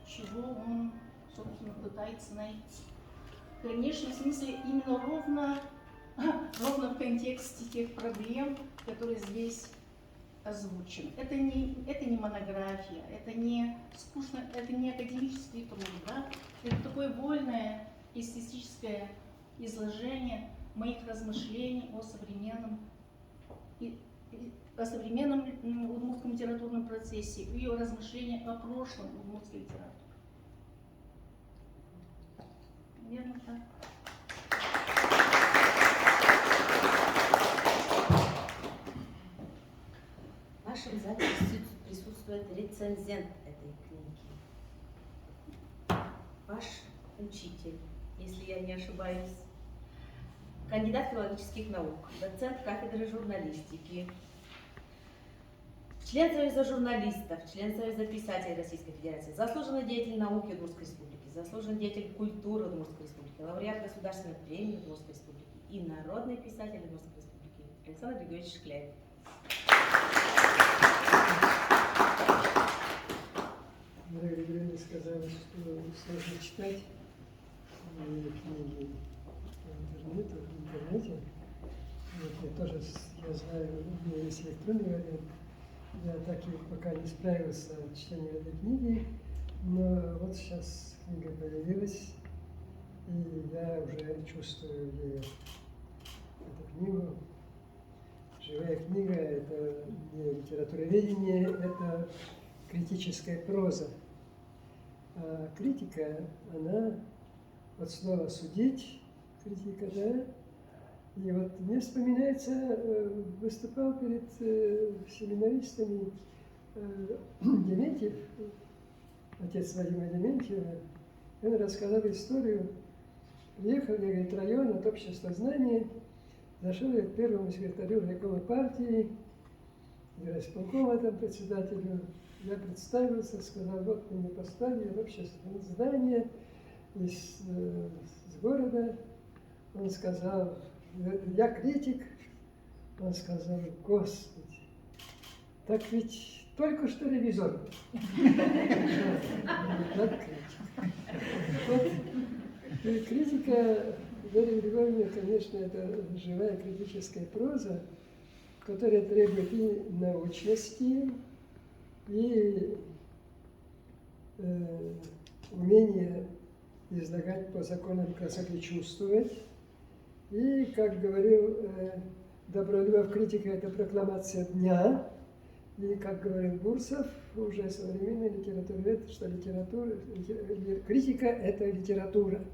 чего он, собственно, пытается найти. Конечно, в смысле именно ровно в контексте тех проблем, которые здесь озвучены. Это не монография, это не скучно, это не академический труд, да? Это такое вольное эстетическое изложение моих размышлений о современном удмуртском литературном процессе и о размышлениях о прошлом удмуртской литературы. Наверное, так. В нашем зале присутствует рецензент этой книги. Ваш учитель, если я не ошибаюсь, кандидат филологических наук, доцент кафедры журналистики, член Союза журналистов, член Союза писателей Российской Федерации, заслуженный деятель науки Удмуртской Республики, заслуженный деятель культуры Удмуртской Республики, лауреат Государственной премии Удмуртской Республики и народный писатель Удмуртской Республики Александр Григорьевич Шкляев. Мария Григорьевна сказала, что сложно читать книги в интернете. Вот я тоже, я знаю, у меня есть электронный вариант. Я так и пока не справился с чтением этой книги, но вот сейчас книга появилась, и я уже чувствую ее, эту книгу. Живая книга – это не литературоведение, это критическая проза. А критика, она от слова «судить», критика, да, и вот мне вспоминается, выступал перед семинаристами Дементьев, отец Вадима Дементьева, и он рассказал историю. Приехал, я, говорит, район от общества знания, зашел я к первому секретарю райкома партии, горосполкома там председателю. Я представился, сказал, вот меня поставили в общественное здание из города. Он сказал, я критик. Он сказал, Господи, так ведь только что ревизор. Критика Дарьи Григорьевны, конечно, это живая критическая проза, которая требует и научности, и умение излагать по законам красоты, чувствовать. И, как говорил Добролюбов, критика – это прокламация дня. И, как говорил Бурсов, уже современный литературовед, что критика – это литература.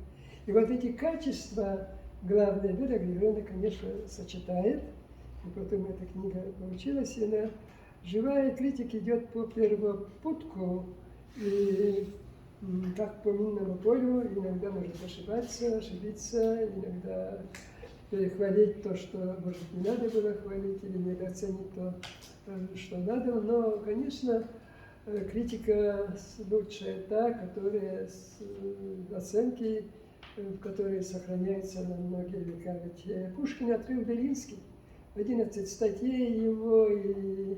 И вот эти качества, главное, Вера Григорьевна, конечно, сочетает. И потом эта книга получилась, и она живая критика идет по первопутку, и как по минному полю, иногда может ошибиться, иногда перехвалить то, что, может, не надо было хвалить, или недооценить то, что надо. Но, конечно, критика лучшая та, которая с оценки, в которой сохраняется на многие века. Ведь Пушкин открыл Белинский, 11 статей его, и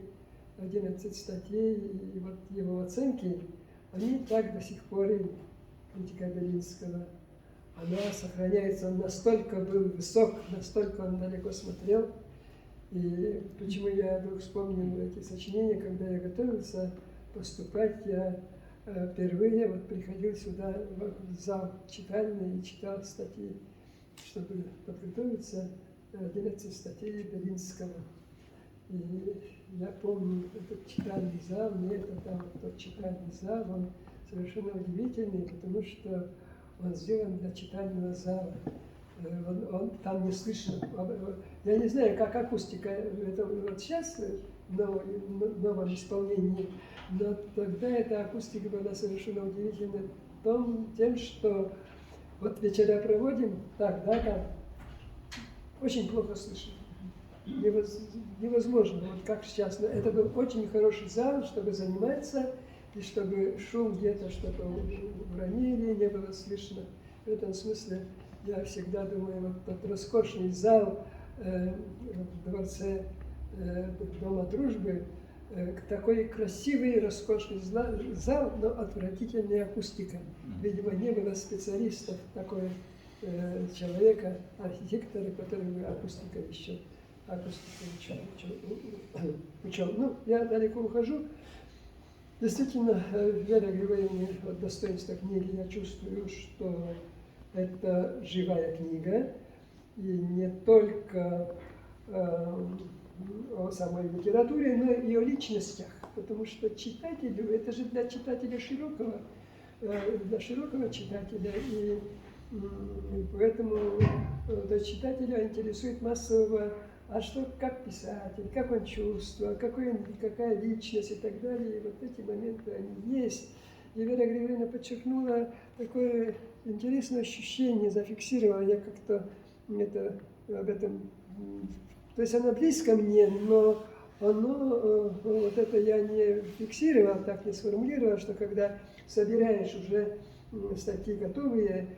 11 статей, и вот его оценки, они так до сих пор, и критика Белинского, она сохраняется, он настолько был высок, настолько он далеко смотрел. И почему я вдруг вспомнил эти сочинения, когда я готовился поступать, я впервые вот приходил сюда в зал читальный и читал статьи, чтобы подготовиться, 11 статей Белинского. И я помню этот читальный зал, мне это там, тот читальный зал, он совершенно удивительный, потому что он сделан для читального зала. Он там не слышно. Я не знаю, как акустика это вот сейчас в новом исполнении, но тогда эта акустика была совершенно удивительна тем, что вот вечера проводим так, да, там очень плохо слышно. Невозможно, вот как сейчас. Это был очень хороший зал, чтобы заниматься, и чтобы шум где-то, чтобы уронили, не было слышно. В этом смысле я всегда думаю, вот тот роскошный зал в дворце Дома Дружбы, такой красивый, роскошный зал, но отвратительная акустика. Видимо, не было специалистов, такой человека, архитектора, который бы акустикой еще учил. Ну, я далеко ухожу. Действительно, Вера Григорьевна, вот достоинство книги, я чувствую, что это живая книга, и не только о самой литературе, но и о личностях, потому что читателю, это же для читателя широкого читателя, и поэтому для читателя интересует массового, а что, как писатель, как он чувствовал, какая личность и так далее. И вот эти моменты, они есть. И Вера Григорьевна подчеркнула такое интересное ощущение, зафиксировала я как-то об этом. То есть она близко мне, но вот это я не фиксировал, так не сформулировал, что когда собираешь уже статьи готовые,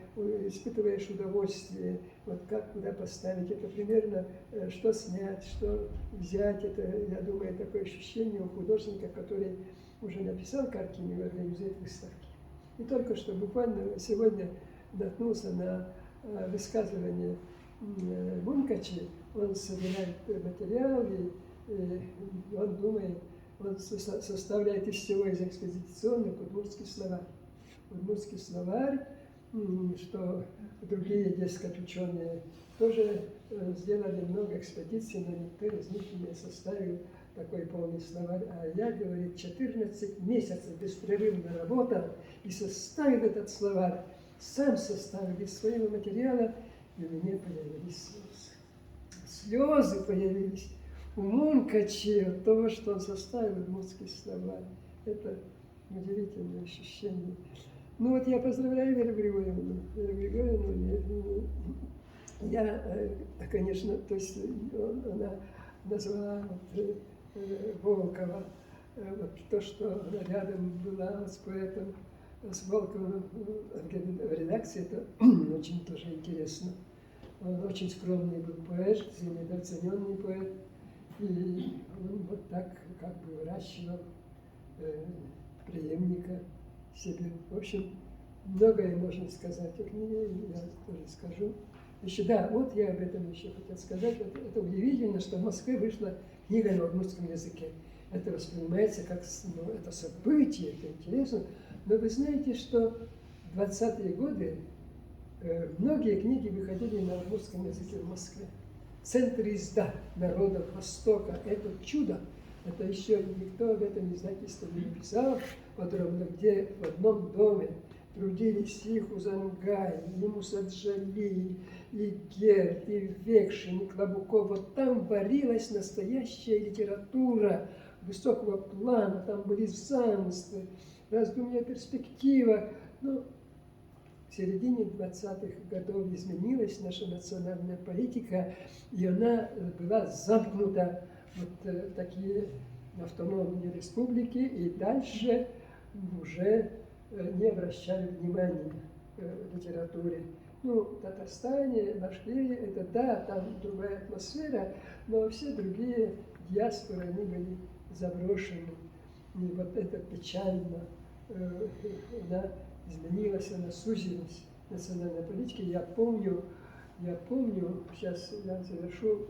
испытываешь удовольствие, вот как куда поставить, это примерно, что снять, что взять, это, я думаю, такое ощущение у художника, который уже написал картину и организует выставки. И только что буквально сегодня наткнулся на высказывание Мункачи, он собирает материал, и он думает, он составляет из всего из экспозиционных удмуртский словарь. Удмуртский словарь, что другие, дескать, ученые тоже сделали много экспедиций, но никто из них не составил такой полный словарь. А я, говорит, 14 месяцев беспрерывно работал и составил этот словарь. Сам составил из своего материала, и у меня появились слезы. Слезы появились у Мункачи от того, что он составил удмуртский словарь. Это удивительное ощущение. Ну вот я поздравляю Веру Григорьевну. Веру Григорьевну, я, конечно, то есть она назвала Волкова, вот то, что она рядом была с поэтом, с Волковым в редакции, это очень тоже интересно. Он очень скромный был поэт, недооцененный поэт, и он вот так как бы выращивал преемника себе. В общем, многое можно сказать о книге, я тоже скажу. Еще, да, вот я об этом еще хотел сказать. Это удивительно, что в Москве вышла книга на удмуртском языке. Это воспринимается как это событие, это интересно. Но вы знаете, что в 20-е годы многие книги выходили на удмуртском языке в Москве. Центр изда народов Востока – это чудо. Это еще никто об этом издательстве не написал подробно, где в одном доме трудились и Хузангай, и Мусаджали, и Герд, и Векшин, и Клобуков. Вот там варилась настоящая литература высокого плана, там были замыслы, раздумья о перспективах. Ну, к середине 20-х годов изменилась наша национальная политика, и она была замкнута вот в такие автономные республики, и дальше уже не обращали внимания литературе. Ну, в Татарстане, Башкирии, это да, там другая атмосфера, но все другие диаспоры, они были заброшены. И вот это печально. Она изменилась, она сузилась, национальная политика. Я помню, сейчас я завершу,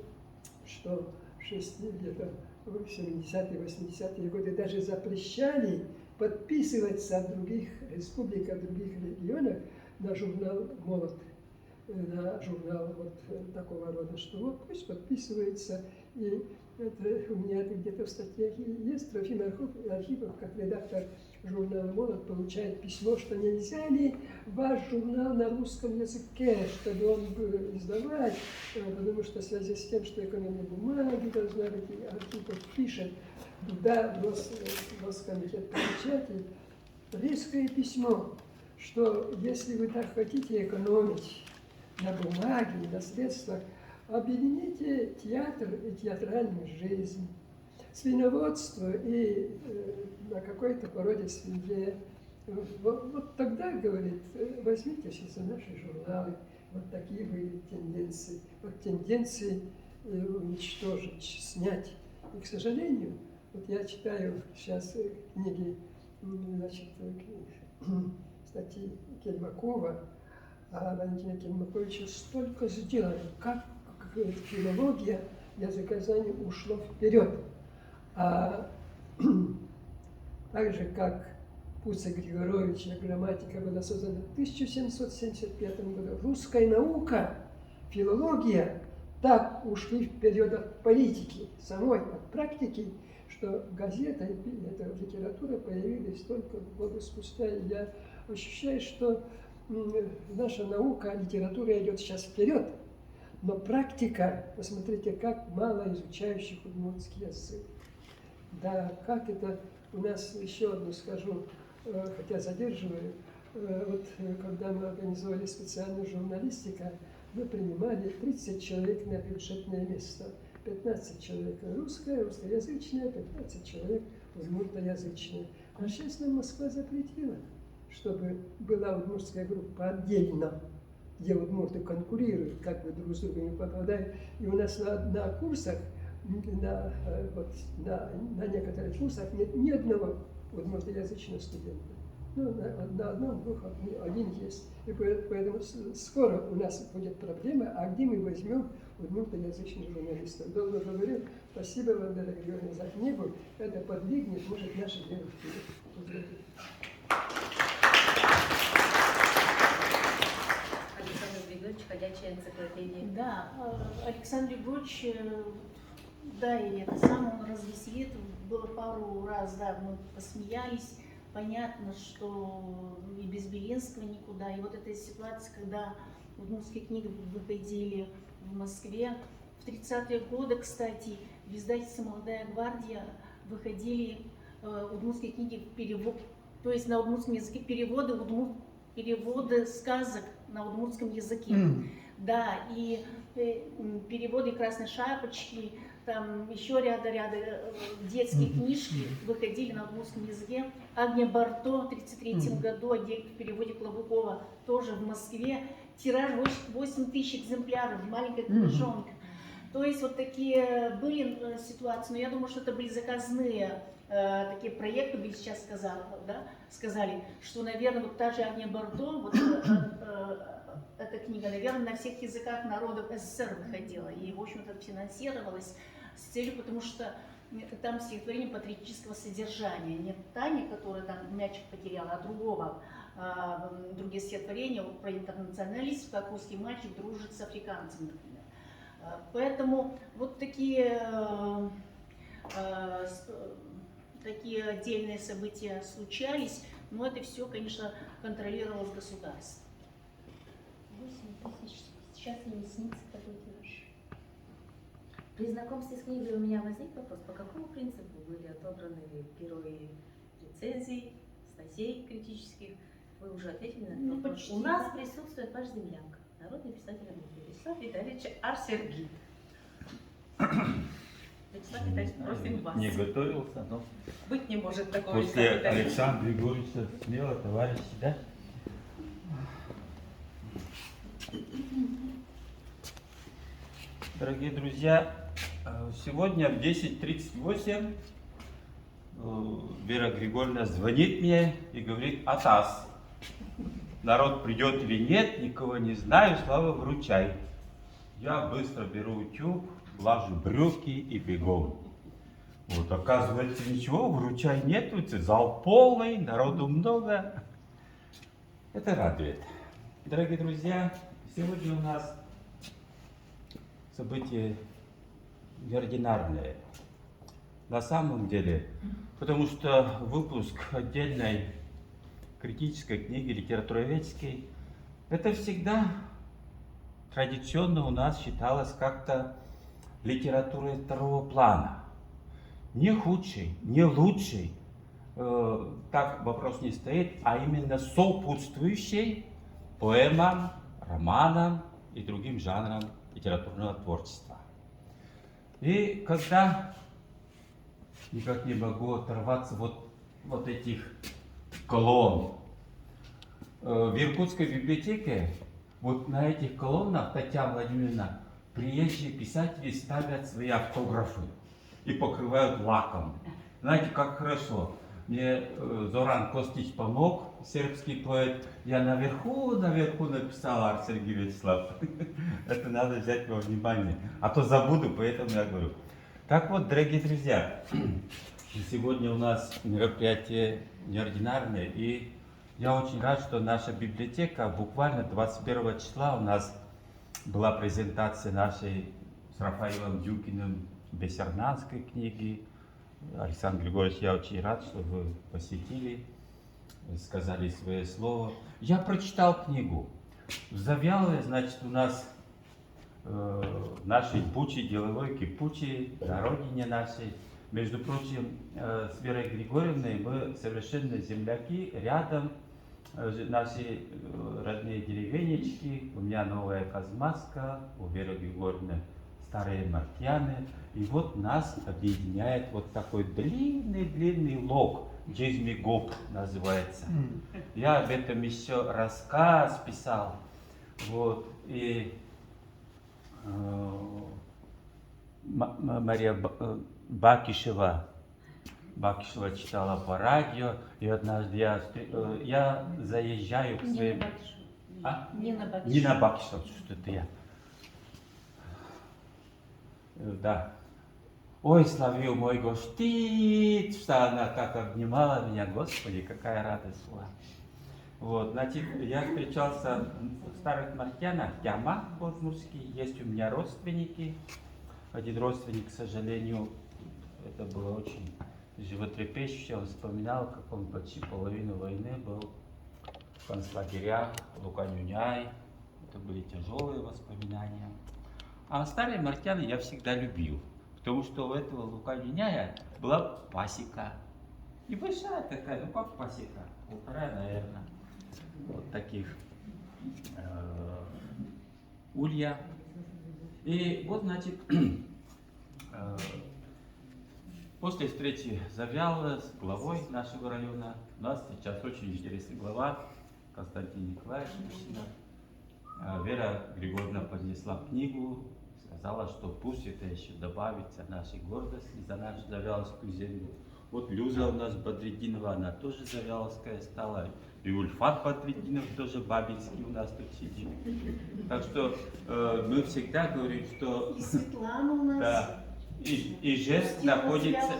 что где-то в 70-е, 80-е годы даже запрещали подписываться в других республиках, в других регионах на журнал «Молот», на журнал вот такого рода, что вот пусть подписывается. И это, у меня это где-то в статьях есть. Трофим Архипов, как редактор журнала «Молот», получает письмо, что нельзя ли ваш журнал на русском языке, чтобы он был издавать, потому что в связи с тем, что экономия бумаги должна быть, и Архипов пишет туда, в Роскомитет по печати, резкое письмо, что если вы так хотите экономить на бумаге, на средствах, объедините театр и театральную жизнь, свиноводство и на какой-то породе свинье. Вот тогда, говорит, возьмитесь за наши журналы. Вот такие были тенденции. Вот тенденции уничтожить, снять. И, к сожалению, вот я читаю сейчас книги, значит, статьи Кельмакова, а Валентина Кельмаковича столько сделали, как филология языка знаний ушло вперед. А так же, как Пуца Григоровича грамматика была создана в 1775 году, русская наука, филология так ушли вперед от политики, самой от практики, что газета и эта литература появились только годы спустя. И я ощущаю, что наша наука, литература идет сейчас вперед, но практика, посмотрите, как мало изучающих удмуртский язык. Да, как это, у нас еще одну скажу, хотя задерживаю, вот когда мы организовали специальную журналистику, мы принимали 30 человек на бюджетное место. 15 человек русскоязычное, 15 человек удмуртоязычное. А сейчас нам Москва запретила, чтобы была удмуртская группа отдельно, где удмурты конкурируют, как бы друг с другом попадают. И у нас на курсах, на некоторых курсах нет ни одного удмуртоязычного студента. Ну, на одном-двух один есть. И поэтому скоро у нас будет проблема, а где мы возьмем удмуртоязычных журналистов. Долго говорю, спасибо вам, Вера Григорьевна, за книгу. Это подвигнет, может, наше дело вперед. Александр Григорьевич, ходячая энциклопедия. Да, Александр Григорьевич, да, и это самое, он развеселит. Было пару раз, да, мы посмеялись. Понятно, что и без Белинского никуда. И вот эта ситуация, когда удмуртские книги выходили в Москве. В 30-е годы, кстати, в издательстве «Молодая гвардия» выходили удмуртские книги в перевод, то есть на удмуртском языке переводы сказок на удмуртском языке. Да, и переводы «Красной шапочки», там еще ряда детские книжки выходили на удмуртском языке. Агния Барто в 1933 году, в переводе Клобукова, тоже в Москве. Тираж 8 тысяч экземпляров, маленькая книжонка. То есть вот такие были ситуации, но я думаю, что это были заказные такие проекты, бы сейчас сказали, что, наверное, вот та же Агния Барто, вот эта книга, наверное, на всех языках народов СССР выходила и, в общем-то, финансировалась с целью, потому что там стихотворение патриотического содержания. Не Таня, которая там мячик потеряла, а другие стихотворения про интернационализм, как русский мальчик дружит с африканцем, например. Поэтому вот такие отдельные события случались, но это все, конечно, контролировалось государством. 8 тысяч. Сейчас и не снится такой тираж. При знакомстве с книгой у меня возник вопрос, по какому принципу были отобраны герои рецензий, статей критических. Вы уже ответили на Ну, этот вопрос. почти. У нас присутствует ваш земляк, народный писатель Амуки, Вячеслав Витальевич Арсергий. Вячеслав Витальевич, просим вас. Не готовился, но Быть не может такого, после Вячеслав Витальевич. Александра Григорьевича смело, товарищи, да? Дорогие друзья, сегодня в 10:38 Вера Григорьевна звонит мне и говорит: Атас, народ придет или нет, никого не знаю, Слава, вручай. Я быстро беру утюг, глажу брюки и бегом. Вот, оказывается, ничего, вручай нету, зал полный, народу много. Это радует. Дорогие друзья, сегодня у нас событие неординарное. На самом деле, потому что выпуск отдельной критической книги, литературоведческой, это всегда традиционно у нас считалось как-то литературой второго плана. Не худший, не лучший, так вопрос не стоит, а именно сопутствующий поэмам, романам и другим жанрам литературного творчества. И когда никак не могу оторваться вот этих колонн, в Иркутской библиотеке вот на этих колоннах, Татьяна Владимировна, приезжие писатели ставят свои автографы и покрывают лаком. Знаете, как хорошо. Мне Зоран Костич помог, сербский поэт. Я наверху написал Арсергий Вячеслав. Это надо взять во внимание. А то забуду, поэтому я говорю. Так вот, дорогие друзья, сегодня у нас мероприятие неординарное. И я очень рад, что наша библиотека, буквально 21 числа у нас была презентация нашей с Рафаилом Дюкиным бессернанской книги. Александр Григорьевич, я очень рад, что вы посетили, сказали свое слово. Я прочитал книгу. В Завьялове, значит, у нас в нашей Буче, деловой Кипуче, на родине нашей, между прочим, с Верой Григорьевной мы совершенно земляки, рядом наши родные деревенечки. У меня Новая Казмаска, у Веры Григорьевны Старые Мартьяны. И вот нас объединяет вот такой длинный лог, Джизмигоп называется. Я об этом еще рассказ писал. Вот. И Мария Бакишева читала по радио, и однажды я заезжаю к своим... Нина Бакишева. Нина Бакишева, что это я. Да. Ой, славил мой гоштит, что она как обнимала меня, Господи, какая радость была. Вот, значит, я встречался в Старых Мартьянах, Тяма, Бозмурский, есть у меня родственники. Один родственник, к сожалению, это было очень животрепещуще, он вспоминал, как он почти половину войны был в концлагерях, Луканюняй, это были тяжелые воспоминания. А Старые Мартьяны я всегда любил, потому что у этого Луканюняя была пасека. Небольшая такая, ну как пасека, полтора, наверное, вот таких улья. И вот, значит, после встречи Завьялова с главой нашего района, у нас сейчас очень интересный глава Константин Николаевич Мусинов. Вера Григорьевна поднесла книгу, сказала, что пусть это еще добавится нашей гордости за нашу Завьяловскую землю. Вот Люза у нас Бадреддинова, она тоже завьяловская стала. И Ульфат Бадреддинов тоже бабинский у нас тут сидит. Так что мы всегда говорим, что... И Светлана у нас. Да. И жест находится...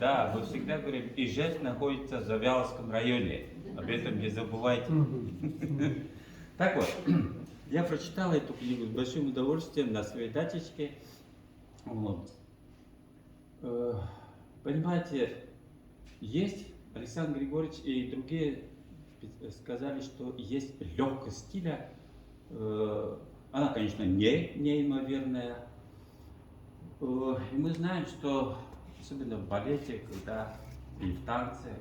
Да, мы всегда говорим, и жест находится в Завьяловском районе. Об этом не забывайте. Так вот, я прочитал эту книгу с большим удовольствием на своей дачечке. Вот. Понимаете, есть Александр Григорьевич и другие сказали, что есть легкость стиля. Она, конечно, не неимоверная. И мы знаем, что особенно в балете, когда и в танце,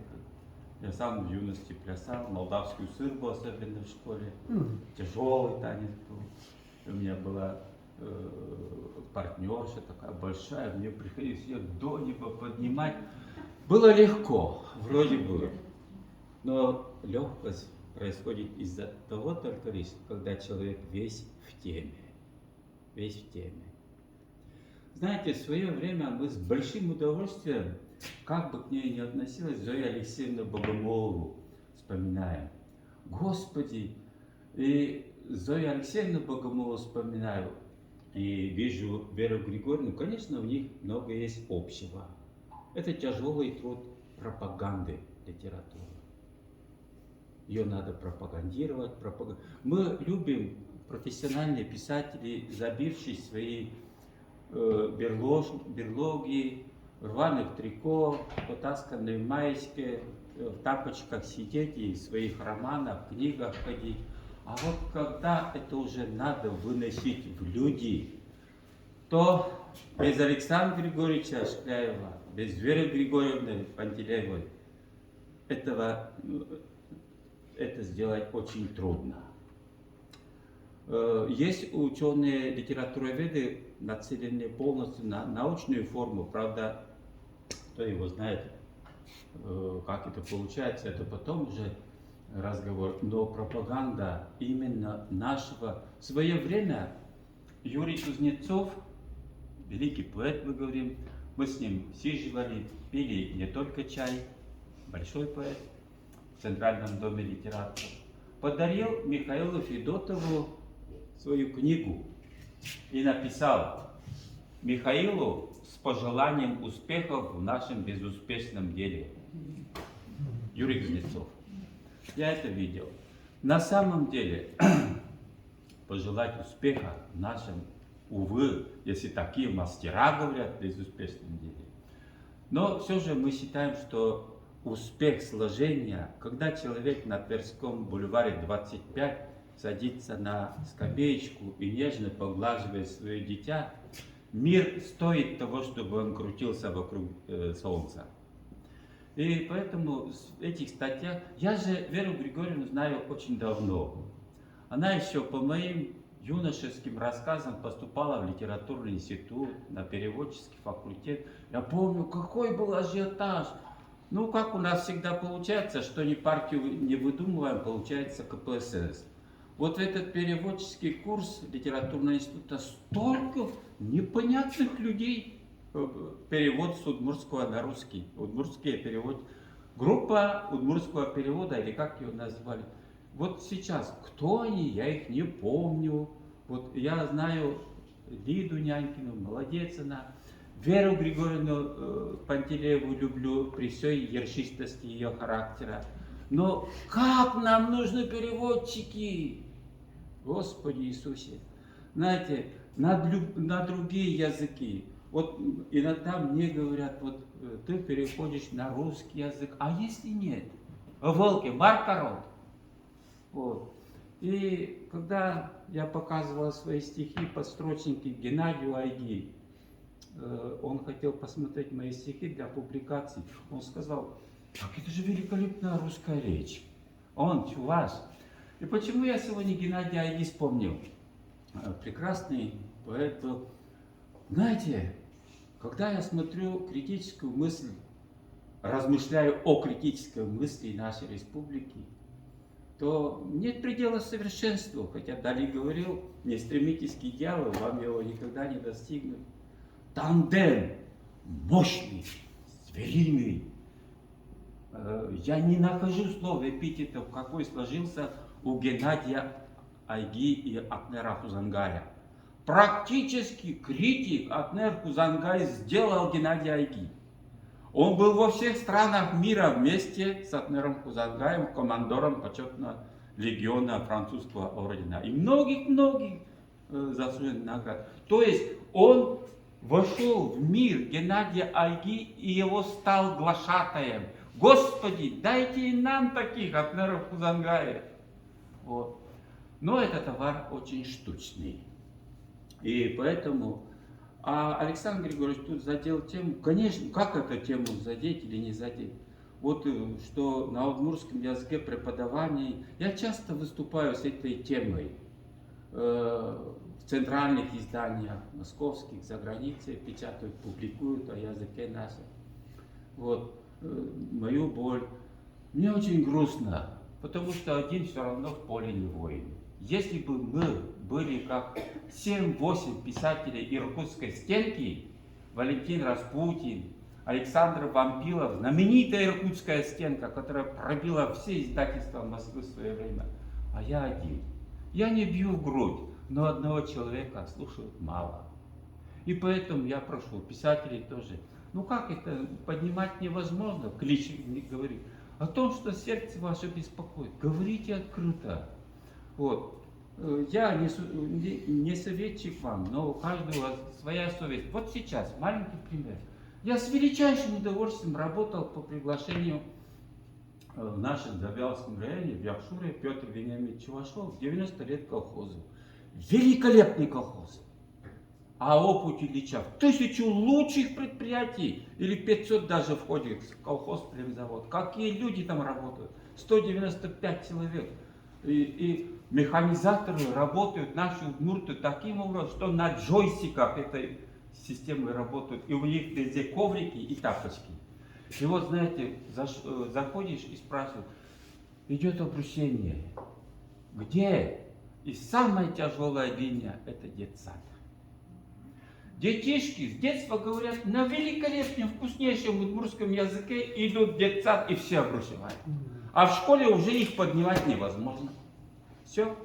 Я сам в юности плясал, молдавскую сырбу, особенно в школе. Мгм. Тяжелый танец был. У меня была партнерша такая большая, мне приходилось ее до неба поднимать. Было легко, вроде бы, но легкость происходит из-за того только лишь, когда человек весь в теме. Весь в теме. Знаете, в свое время мы с большим удовольствием, как бы к ней ни относилась, Зоя Алексеевна Богомолову вспоминаем. Господи, и Зою Алексеевну Богомолову вспоминаю, и вижу Веру Григорьевну, конечно, у них много есть общего. Это тяжелый труд пропаганды литературы. Ее надо пропагандировать. Мы любим профессиональные писатели, забившие свои берлоги, рваных трико, потасканные маечки, в тапочках сидеть и в своих романах, книгах ходить. А вот когда это уже надо выносить в люди, то без Александра Григорьевича Шкляева, без Веры Григорьевны Пантелеевой это сделать очень трудно. Есть ученые литературоведы, нацеленные полностью на научную форму, правда, кто его знает, как это получается, это потом уже разговор, но пропаганда именно нашего. В свое время Юрий Кузнецов, великий поэт, мы говорим, мы с ним сиживали, пили не только чай, большой поэт, в Центральном доме литераторов, подарил Михаилу Федотову свою книгу и написал: Михаилу с пожеланием успехов в нашем безуспешном деле. Юрий Кузнецов. Я это видел. На самом деле, пожелать успеха в нашем, увы, если такие мастера говорят, в безуспешном деле. Но все же мы считаем, что успех сложения, когда человек на Тверском бульваре 25 садится на скамеечку и нежно поглаживает свое дитя, мир стоит того, чтобы он крутился вокруг солнца. И поэтому в этих статьях, я же Веру Григорьевну знаю очень давно. Она еще по моим юношеским рассказам поступала в литературный институт, на переводческий факультет. Я помню, какой был ажиотаж. Ну, как у нас всегда получается, что ни партию не выдумываем, получается КПСС. Вот в этот переводческий курс литературного института столько непонятных людей. Перевод с удмуртского на русский. Удмуртский перевод. Группа удмуртского перевода, или как ее назвали. Вот сейчас, кто они, я их не помню. Вот я знаю Лиду Нянькину, молодец она. Веру Григорьевну Пантелееву люблю при всей ершистости ее характера. Но как нам нужны переводчики? Господи Иисусе. Знаете, на другие языки. Вот иногда мне говорят, вот ты переходишь на русский язык, а если нет? Волки, Маркаров. Вот. И когда я показывал свои стихи, подстрочники Геннадию Айги, он хотел посмотреть мои стихи для публикации. Он сказал: так это же великолепная русская речь. Он чуваш. И почему я сегодня Геннадия Айги вспомнил? Прекрасный поэт был. Знаете, когда я смотрю критическую мысль, размышляю о критической мысли нашей республики, то нет предела совершенству. Хотя Дали говорил, не стремитесь к идеалу, вам его никогда не достигнуть. Тандем мощный, звериный. Я не нахожу слов, эпитетов, какой сложился у Геннадия Айги и Акнера Хузангая. Практически критик Акнер Хузангай сделал Геннадия Айги. Он был во всех странах мира вместе с Акнером Хузангаем, командором почетного легиона французского ордена. И многих-многих заслуженных наград. То есть он вошел в мир Геннадия Айги и его стал глашатаем. Господи, дайте и нам таких Акнеров Хузангаев. Вот. Но это товар очень штучный. И поэтому Александр Григорьевич тут задел тему. Конечно, как эту тему задеть или не задеть? вот что на удмуртском языке преподавании, я часто выступаю с этой темой в центральных изданиях, московских, за границей, печатают, публикуют о языке нашем. Вот, мою боль. Мне очень грустно, потому что один все равно в поле не воин. Если бы мы были как 7-8 писателей иркутской стенки, Валентин Распутин, Александр Вампилов, знаменитая иркутская стенка, которая пробила все издательства Москвы в свое время, а я один. Я не бью в грудь, но одного человека слушают мало. И поэтому я прошу писателей тоже, ну как это поднимать невозможно, клич не говорит, о том, что сердце ваше беспокоит, говорите открыто. Вот. Я не советчик вам, но у каждого своя совесть. Вот сейчас маленький пример. Я с величайшим удовольствием работал по приглашению в нашем Завьяловском районе, в Яхшуре, Петр Вениаминович Чувашов, 90 лет колхозу. Великолепный колхоз. А опыт Ильича в 1000 лучших предприятий, или 500 даже входит в колхоз, племзавод. Какие люди там работают? 195 человек. И механизаторы работают, наши удмурты, таким образом, что на джойстиках этой системы работают. И у них везде коврики и тапочки. И вот, знаете, заходишь и спрашиваешь, идет обращение. Где? И самая тяжелая линия – это детсад. Детишки с детства говорят на великолепном, вкуснейшем удмуртском языке, идут в детсад и все обрушивают. А в школе уже их поднимать невозможно. Все.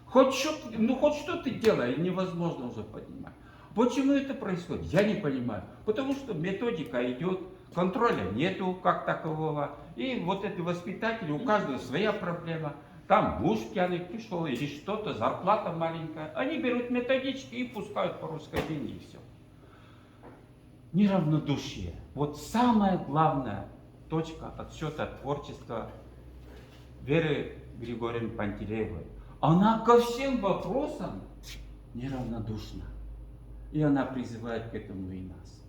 Хоть что ты делаешь, невозможно уже поднимать. Почему это происходит? Я не понимаю. Потому что методика идет, контроля нету как такового. И вот эти воспитатели, у каждого своя проблема. Там муж пьяный пришел или что-то, зарплата маленькая. Они берут методички и пускают по русской линии, и все. Неравнодушие. Вот самая главная точка отсчета творчества Веры Григорьевны Пантелеевой. Она ко всем вопросам неравнодушна. И она призывает к этому и нас.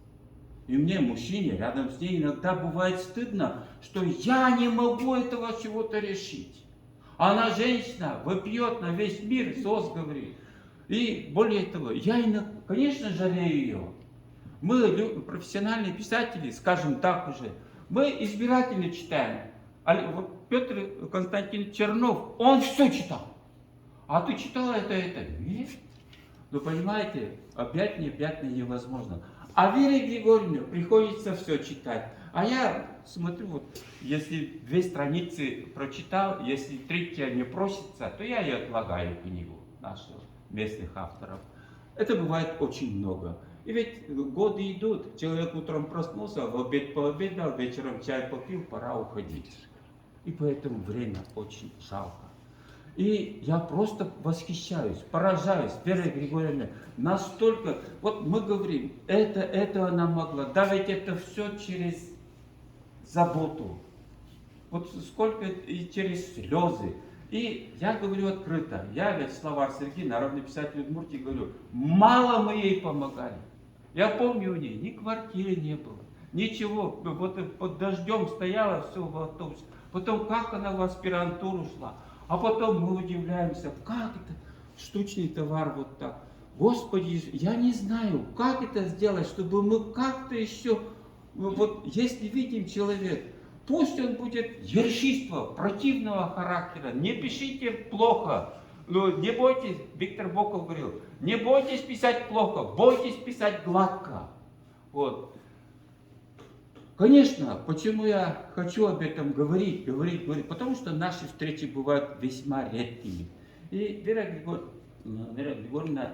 И мне, мужчине, рядом с ней иногда бывает стыдно, что я не могу этого чего-то решить. Она женщина, вопьет на весь мир, СОС говорит. И более того, я, конечно, жалею ее. Мы, профессиональные писатели, скажем так уже, мы избирательно читаем. Вот Петр Константинович Чернов, он все читал. А ты читала это? Нет. Вы понимаете, опять невозможно. А Вере Григорьевне приходится все читать. А я смотрю, вот, если 2 страницы прочитал, если 3 не просится, то я и отлагаю книгу наших местных авторов. Это бывает очень много. И ведь годы идут, человек утром проснулся, в обед пообедал, вечером чай попил, пора уходить. И поэтому время очень жалко. И я просто восхищаюсь, поражаюсь Верой Григорьевной. Настолько, вот мы говорим, это она могла. Да ведь это все через заботу. Вот сколько и через слезы. И я говорю открыто, я, Вячеслав Сергей, народный писатель Удмуртии, говорю, мало мы ей помогали. Я помню у нее, ни квартиры не было, ничего. Вот под дождем стояла, все в автобусе. Потом, как она в аспирантуру шла. А потом мы удивляемся, как это штучный товар вот так. Господи, я не знаю, как это сделать, чтобы мы как-то еще, вот если видим человека, пусть он будет ершиство, противного характера, не пишите плохо, не бойтесь, Виктор Боков говорил, не бойтесь писать плохо, бойтесь писать гладко. Вот. Конечно, почему я хочу об этом говорить, потому что наши встречи бывают весьма редкими. И Вера Григорьевна,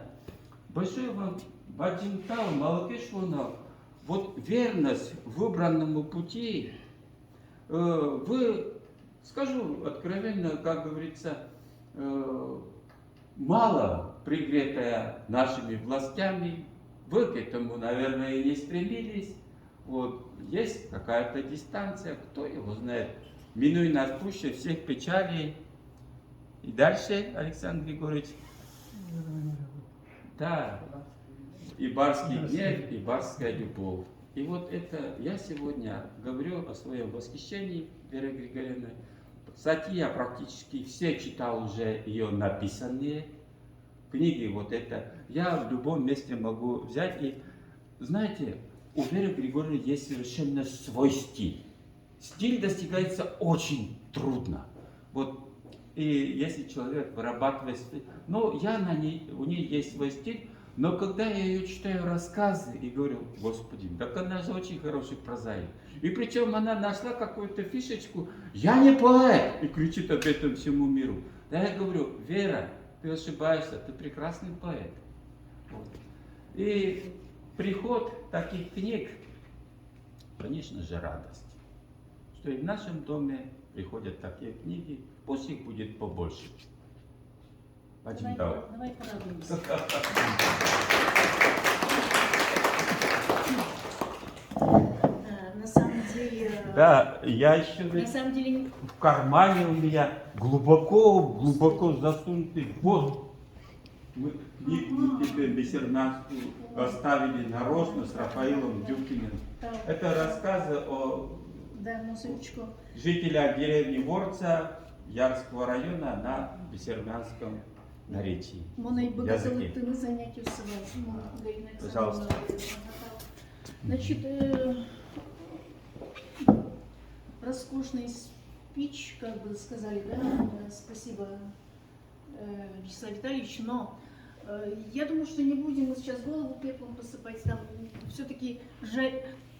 большое вам баджинтау, малакешвона, вот верность выбранному пути, вы, скажу откровенно, как говорится, мало пригретая нашими властями, вы к этому, наверное, и не стремились. Вот, есть какая-то дистанция, кто его знает. Минуй нас пуще всех печалей. И дальше, Александр Григорьевич, да, и барский гнев, и барская любовь. И вот это я сегодня говорю о своем восхищении Веры Григорьевны. Статьи я практически все читал уже ее написанные книги. Вот это я в любом месте могу взять. И знаете, у Веры Григорьевны есть совершенно свой стиль. Стиль достигается очень трудно. Вот, и если человек вырабатывает стиль, ну, у нее есть свой стиль, но когда я ее читаю рассказы и говорю, Господи, так она же очень хороший прозаик. И причем она нашла какую-то фишечку, я не поэт, и кричит об этом всему миру. Да я говорю, Вера, ты ошибаешься, ты прекрасный поэт. Вот. И приход таких книг, конечно же, радость. Что и в нашем доме приходят такие книги, пусть их будет побольше. Один давай. Давай порадуемся. На самом деле... Да, я еще На самом деле... в кармане у меня глубоко засунутый. Вот мы книгу Бессермянскую оставили нарочно с Рафаилом Дюкиным. Так, Это рассказы о да, на секундочку. жителях деревни Ворца Ярского района на Бессермянском наречии. Мона и Языки. богатыры занятия усывать. Пожалуйста. Значит, роскошный спич, как бы сказали, да, спасибо, Вячеслав Витальевич, но я думаю, что не будем мы сейчас голову пеплом посыпать, там все-таки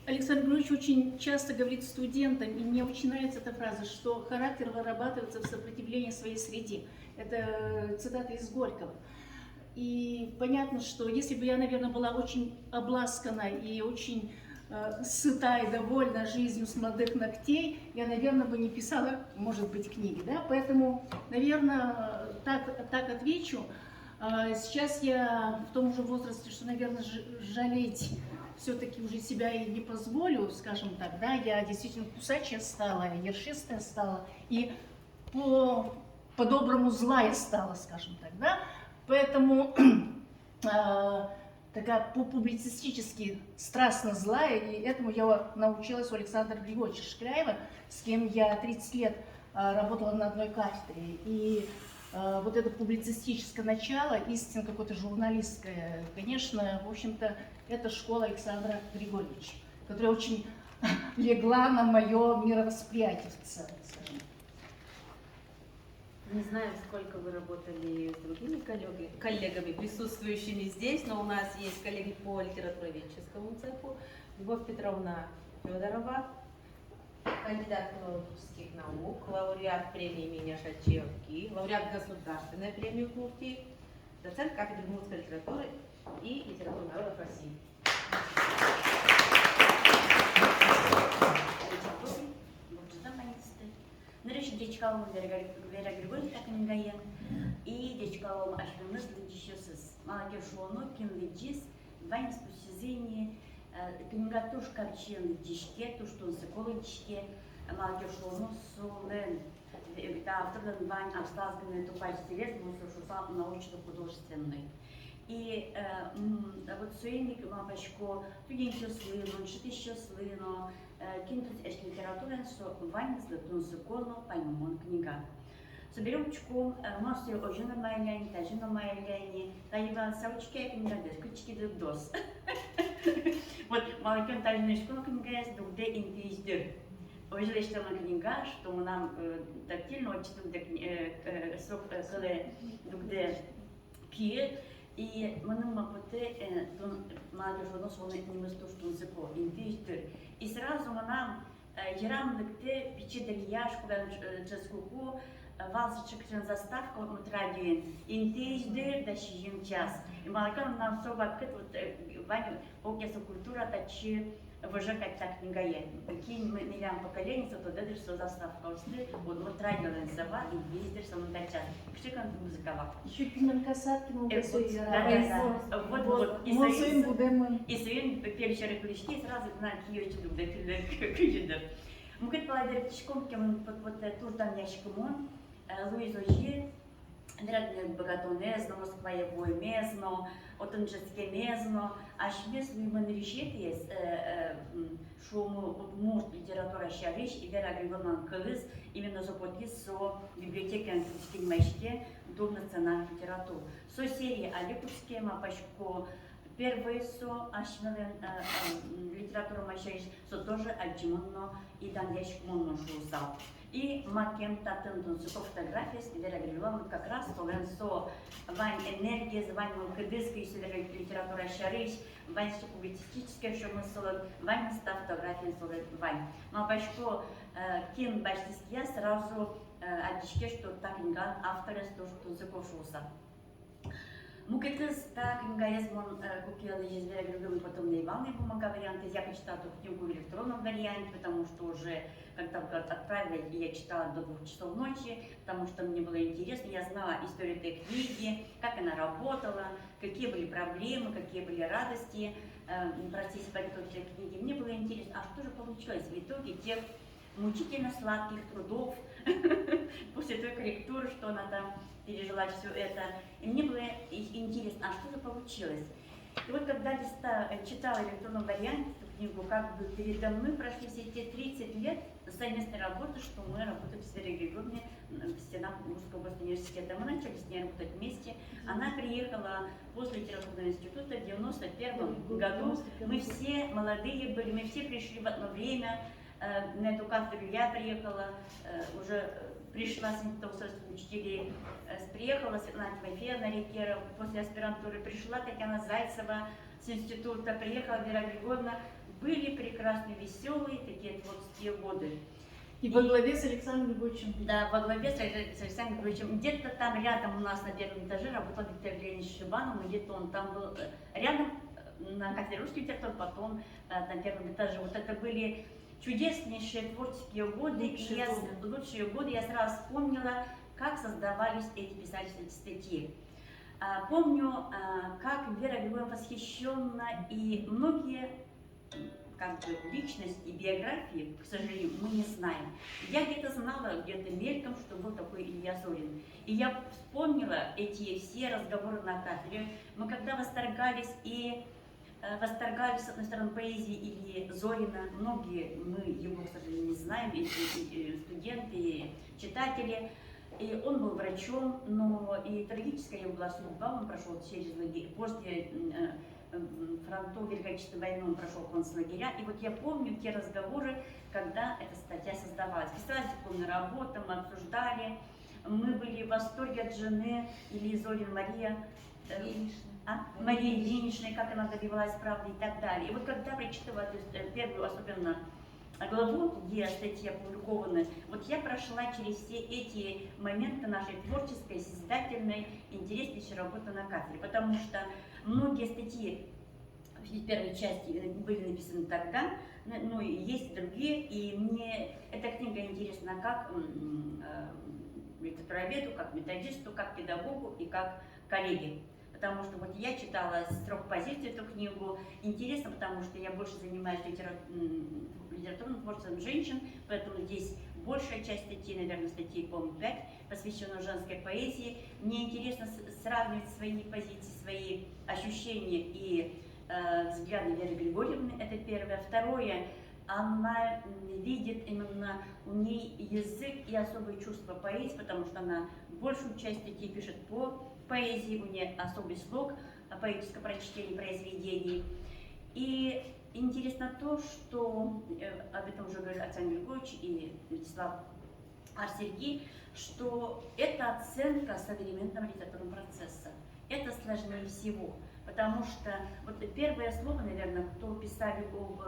Александр Григорьевич очень часто говорит студентам, и мне очень нравится эта фраза, что характер вырабатывается в сопротивлении своей среде. Это цитата из Горького. И понятно, что если бы я, наверное, была очень обласкана и очень сыта и довольна жизнью с молодых ногтей, я, наверное, бы не писала, может быть, книги. Да? Поэтому, наверное, так отвечу. Сейчас я в том же возрасте, что, наверное, жалеть все-таки уже себя и не позволю, скажем так, да, я действительно кусачая стала, ершистая стала, и по-доброму злая стала, скажем так, да, поэтому такая публицистически страстно злая, и этому я научилась у Александра Григорьевича Шкляева, с кем я 30 лет работала на одной кафедре, и вот это публицистическое начало, истинно какое-то журналистское, конечно, в общем-то, это школа Александра Григорьевича, которая очень легла на мое мировосприятие в целом, скажем. Не знаю, сколько вы работали с другими коллегами, присутствующими здесь, но у нас есть коллеги по литературоведческому цеху. Любовь Петровна Федорова, кандидат филологических наук, лауреат премии имени Шачевки, лауреат государственной премии КНУФТИ, доцент кафедры русской литературы и литературы народов России. Нырыш дечкалым Вера Григорьевна такынгая и дечкалым ашвимыз лидишесыз. Малакер шону кинлиджис вань спустязение кнингатуш карчен дишке то что заколы дишке малакер шону сулен это автордан вань австалская тупач телес был научно-художественный. И вот суенник мамочко, туген щаслино, шити щаслино, кинтус эш литературен, что вань златун законно, поймон книга. Соберем чком, массе ожина майляни, тажина майляни, таиван саучке книга дес, кучки дос. Вот малакен тажина школа книга есть, дугде интиздер. Ожелештана книга, что мы нам тактильно очень сок дугде пьет. И мы мапоте молодежь у нас он не мыслит, что он закон, индийский. И сразу мы нам ярам декте печатали яшку, ческуку, валсочек заставку мы традируем. Индийский дашием час. И малакан нам соба открыт вот Ваня океса культура тачи выжигать так не гает. Какие мы нелям поколения, то дедер что заставка усты, вот традируем сова и ездишь со мной час. Кшикан музыкова. Еще пимен касатки, мы Вот. И своим перечеры клички сразу на киевичу до киевичу. Мы говорит, поладили птичком, кем вот турдан ящиком он, Луиза Жи, вероятно, богатонезно, москваевое мезно, отанжеске мезно, аж мезно и манришетес, что может литература щавиш и Вера Григорьевна Кылыс именно запотис со библиотеки английской мешки до национальной литературы. Со серии Алипутские мапашко первые со ашновен литература мащавиш со тоже альчимонно и дандящик монно шусал. И макем татындын со фотографии с Вера Григорьевна как раз толен со вань энергия, вань кыргызской литература щариш, вань публицистическая, что мы солод, вань ста фотографии солод вань. Мапашко кин баштиския сразу одичке, что так инган авторы то, что закошился. Мукетыз так ингайзмон купила из Вера Григорьевна потом на Ивана бумага варианты. Я почитала эту книгу в электронном варианте, потому что уже когда отправили, я читала до 2 часов ночи, потому что мне было интересно. Я знала историю этой книги, как она работала, какие были проблемы, какие были радости в процессе подготовки книги. Мне было интересно, а что же получилось в итоге тех мучительно сладких трудов после той корректуры, что она там пережила все это. И мне было интересно, а что же получилось? И вот когда читала в электронном варианте эту книгу, как бы передо мной прошли все эти 30 лет совместной работы, что мы работали с Верой Григорьевной в стенах Мурского областного университета. Мы начали с ней работать вместе. Она приехала после литературного института в 1991 году. Мы все молодые были, мы все пришли в одно время. На эту кафедру я приехала, уже пришла с института учителей, приехала Светлана Тимофеевна Рикера, после аспирантуры пришла Татьяна Зайцева с института, приехала Вера Григорьевна. Были прекрасные, веселые такие творческие годы. И во главе с Александром Григорьевичем. Да, во главе с Александром Григорьевичем. Где-то там рядом у нас на первом этаже работал Виктор Леонидович Шибанов, где-то он там был рядом на кафедре русской литературы, потом на первом этаже. Вот это были чудеснейшие творческие годы, лучшие годы. Я сразу вспомнила, как создавались эти писательские статьи. Помню, как Вера Григорьевна восхищена, и многие как бы личности и биографии, к сожалению, мы не знаем. Я где-то знала, где-то мельком, что был такой Илья Зорин. И я вспомнила эти все разговоры на кафедре. Мы когда восторгались, с одной стороны, поэзией Ильи Зорина. Многие, мы его, к сожалению, не знаем, и студенты, и читатели. И он был врачом, но и трагическая его была судьба, он прошел через лагерь. После фронтов Великой Отечественной войны он прошел концлагеря. И вот я помню те разговоры, когда эта статья создавалась. Писалась дипломная работа, мы обсуждали. Мы были в восторге от жены Ильи Зорина Марии Ильиничной, как она добивалась правды и так далее. И вот когда прочитала первую, особенно главу, где статьи опубликованы, вот я прошла через все эти моменты нашей творческой, созидательной, интереснейшей работы на кафедре, потому что многие статьи в первой части были написаны тогда, но есть другие, и мне эта книга интересна как литературоведу, как методисту, как педагогу и как коллеге. Потому что вот я читала с 3 позиций эту книгу. Интересно, потому что я больше занимаюсь литературным творчеством женщин, поэтому здесь большая часть статей, наверное, статей, по-моему, 5, посвящена женской поэзии. Мне интересно сравнивать свои позиции, свои ощущения и взгляды Веры Григорьевны, это первое. Второе, она видит именно у ней язык и особое чувство поэзии, потому что она большую часть статей пишет по поэзии, у нее особый слог поэтического прочтения произведений. И интересно то, что об этом уже говорил Александр Григорьевич и Вячеслав Арсергий, что это оценка современного литературного процесса. Это сложнее всего, потому что вот первое слово, наверное, кто писали об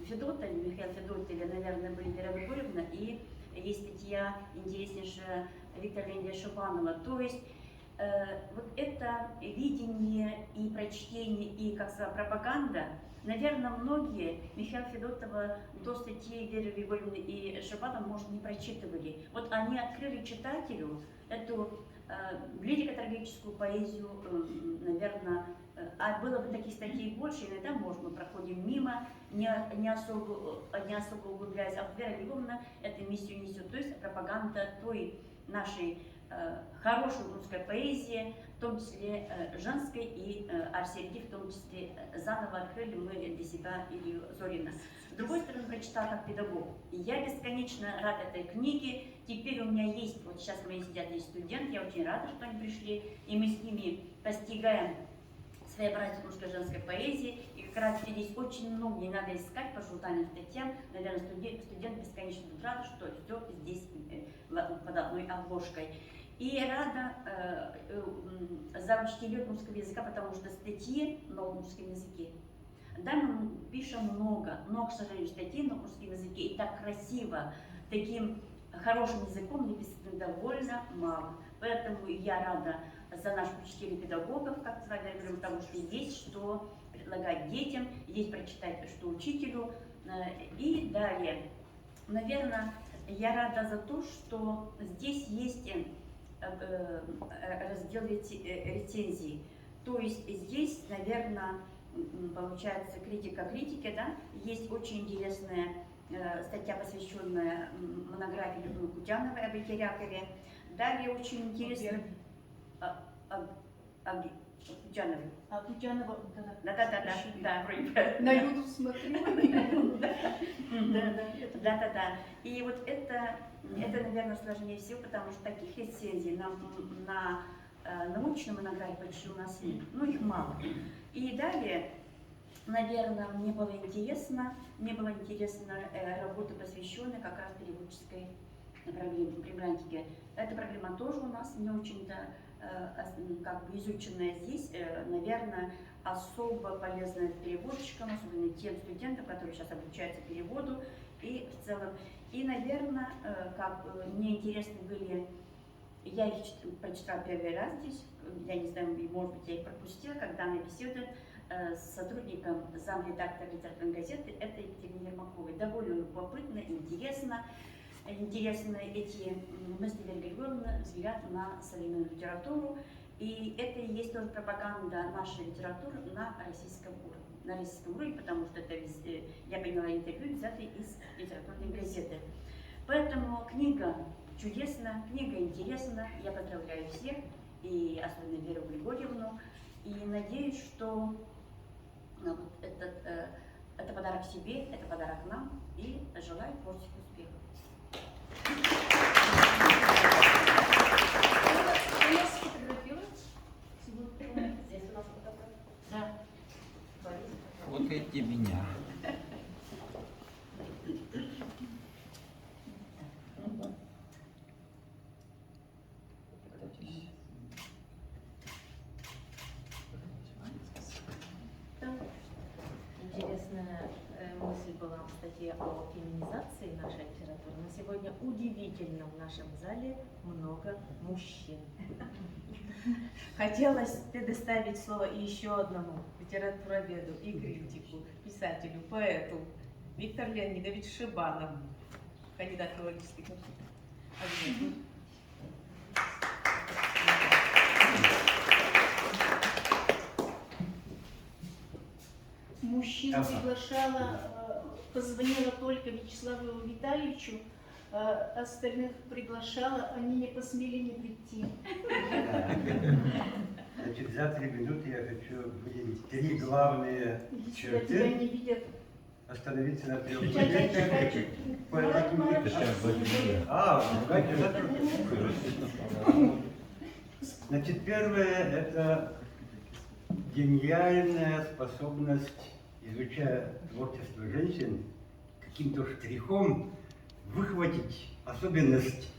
Федотове, Михаиле Федотове, наверное, были Вера Григорьевна, и есть статья интереснейшая Виктора Леонидовича Шибанова. То есть вот это видение и прочтение, и, как сказала, пропаганда, наверное, многие Михаила Федотова до статьи Веры Григорьевны и Шибанова, может, не прочитывали. Вот они открыли читателю эту лирико-трагическую поэзию, наверное, а было бы таких статей больше, иногда, может, мы проходим мимо, не особо углубляясь, а Вера Григорьевна эту миссию несет, то есть пропаганда той нашей хорошей русской поэзии, в том числе женской, и Арсений в том числе заново открыли мы для себя Илью Зорина. С другой стороны, прочитала как педагог. И я бесконечно рад этой книге. Теперь у меня есть, вот сейчас мои сидят здесь студенты, я очень рада, что они пришли, и мы с ними постигаем своеобразие русской женской поэзии. И как раз здесь очень много, не надо искать по журнальным статьям. Наверное, студент бесконечно будет рад, что все здесь под одной обложкой. И рада за учителей русского языка, потому что статьи на русском языке. Да, мы пишем много, к сожалению, статей на русском языке, и так красиво, таким хорошим языком написано довольно мало. Поэтому я рада за наших учителей педагогов, как с вами говорим, потому что есть что предлагать детям, есть прочитать что учителю. И далее, наверное, я рада за то, что здесь есть раздел рецензий. То есть здесь, наверное, получается критика критики, да? Есть очень интересная статья, посвященная монографии Людмилы Кутяновой об Терякове. Далее очень интересно... Кутяновой. А Кутянова, Да, вроде на YouTube смотрю. Да. И вот это, наверное, сложнее всего, потому что таких рецензий на научном монографии почти у нас нет. Ну, их мало. И далее, наверное, мне было интересно работа, посвященная как раз переводческой проблематике. Эта проблема тоже у нас не очень-то как бы изученная здесь, наверное, особо полезная переводчикам, особенно тем студентам, которые сейчас обучаются переводу и в целом. И, наверное, как мне интересны были, я их прочитала первый раз здесь, я не знаю, может быть, я их пропустила, когда она беседует с сотрудником замредактора литературной газеты, это Екатерина Ермаковой. Довольно любопытно, интересно эти мысли Веры Григорьевны, взгляд на современную литературу. И это и есть тоже пропаганда нашей литературы на российском уровне, потому что это, я приняла интервью, взятое из литературной газеты. Поэтому книга чудесная, книга интересна. Я поздравляю всех, и особенно Веру Григорьевну. И надеюсь, что вот это подарок себе, это подарок нам, и желаю творческих успехов. Здесь у нас фотография. Да. Фоткайте меня. Интересная мысль была в статье о феминизации нашей литературы. Но сегодня удивительно в нашем зале много мужчин. Хотелось предоставить слово еще одному литературоведу и критику, писателю, поэту Виктору Леонидовичу Шибанову, кандидат филологических наук. Мужчин приглашала, позвонила только Вячеславу Витальевичу, остальных приглашала, они не посмели не прийти. Значит, за 3 минуты я хочу выделить 3 главные Если тебя черты. не видят. Остановиться на 3 Чай. Значит, первое – это гениальная способность, изучая творчество женщин, каким-то штрихом выхватить особенность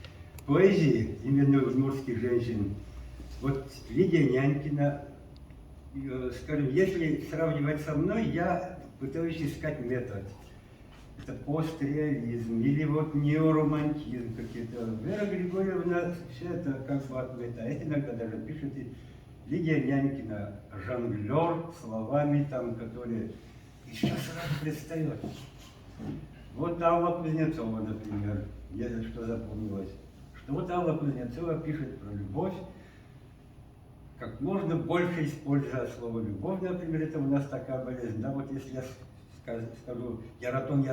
поэзии именно удмуртских женщин. Вот Лидия Нянькина, скажем, если сравнивать со мной, я пытаюсь искать метод. Это постреализм или вот неоромантизм какие-то. Вера Григорьевна все это как бы отметает. Иногда даже пишет и Лидия Нянькина, жонглер словами там, которые еще сразу предстает. Вот Алла Кузнецова, например, мне что запомнилось, что вот Алла Кузнецова пишет про любовь, как можно больше используя слово «любовь», например, это у нас такая болезнь. Да, вот если я скажу «яратон»,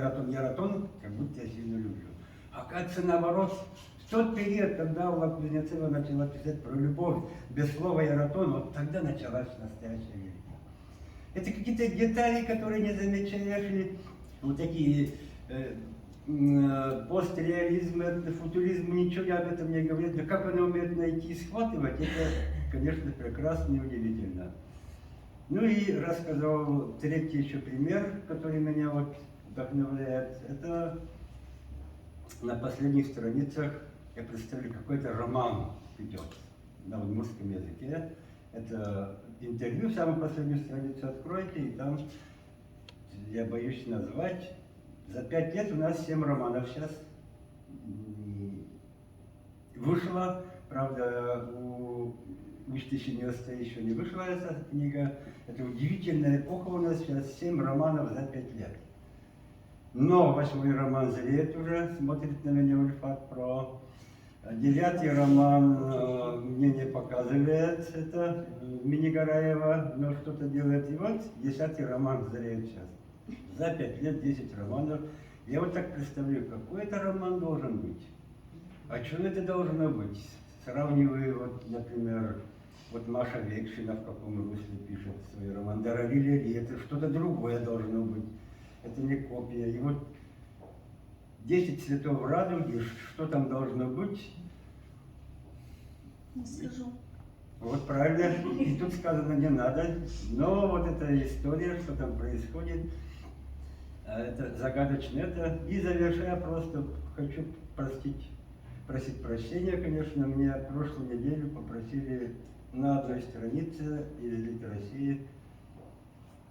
как будто я сильно люблю. А оказывается, наоборот, тот период, когда Алла Кузнецова начала писать про любовь без слова «яратон», вот тогда началась настоящая лирика. Это какие-то детали, которые не замечаешь, и вот такие постреализм, футуризм, ничего об этом не говорит. Но как она умеет найти и схватывать, это, конечно, прекрасно и удивительно. Ну и рассказал третий еще пример, который меня вот вдохновляет. Это на последних страницах я представлю какой-то роман идет на удмуртском языке. Это интервью, самую последнюю страницу откройте, и там, я боюсь назвать, за 5 лет у нас 7 романов сейчас вышло. Правда, у Уштишинёста еще не вышла эта книга. Это удивительная эпоха у нас сейчас, 7 романов за 5 лет. Но 8-й роман зреет уже, смотрит на меня Ульфат про. 9-й роман мне не показывает, это Минигараева, но что-то делает. И вот 10-й роман зреет сейчас. За 5 лет 10 романов. Я вот так представляю, какой это роман должен быть. А что это должно быть? Сравниваю, вот, например, вот Маша Векшина в каком русле пишет свой роман «Даровили», это что-то другое должно быть. Это не копия. И вот 10 цветов радуги, что там должно быть? Не скажу. Вот правильно. И тут сказано не надо. Но вот эта история, что там происходит, это загадочно. Это. И завершая, просто хочу просить прощения, конечно. Меня прошлую неделю попросили на одной странице из «Элиты России»,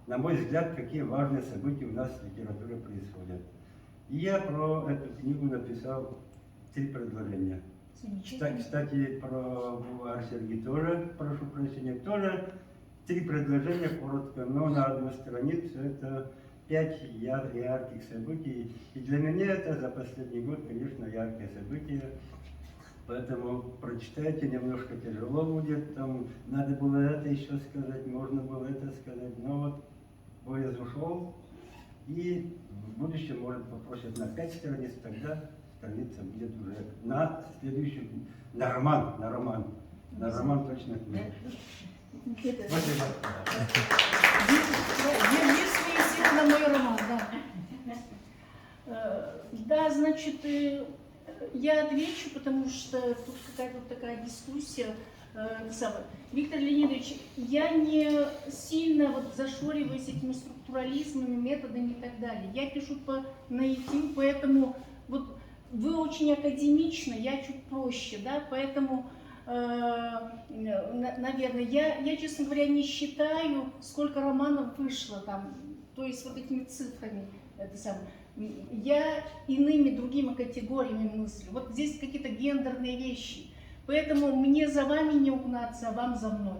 на мой взгляд, какие важные события у нас в литературе происходят. И я про эту книгу написал 3 предложения. Кстати, про Булар Сергей тоже, прошу прощения, тоже 3 предложения коротко, но на одну страницу. Это 5 ярких событий. И для меня это за последний год, конечно, яркие события. Поэтому прочитайте, немножко тяжело будет. Там надо было это еще сказать, можно было это сказать. Но вот поезд ушел, и в будущем, может, попросят на 5 страниц, тогда страница будет уже на следующую, на роман точно книга. Спасибо. Держи свои силы на мой роман, да. Да, значит, я отвечу, потому что тут какая-то вот такая дискуссия. Виктор Леонидович, я не сильно вот зашориваюсь этими структурализмами, методами и так далее. Я пишу по наитию, поэтому вот вы очень академичны, я чуть проще, да, поэтому, наверное, я, честно говоря, не считаю, сколько романов вышло там, то есть вот этими цифрами, это самое. Я иными, другими категориями мыслю. Вот здесь какие-то гендерные вещи. Поэтому мне за вами не угнаться, а вам за мной.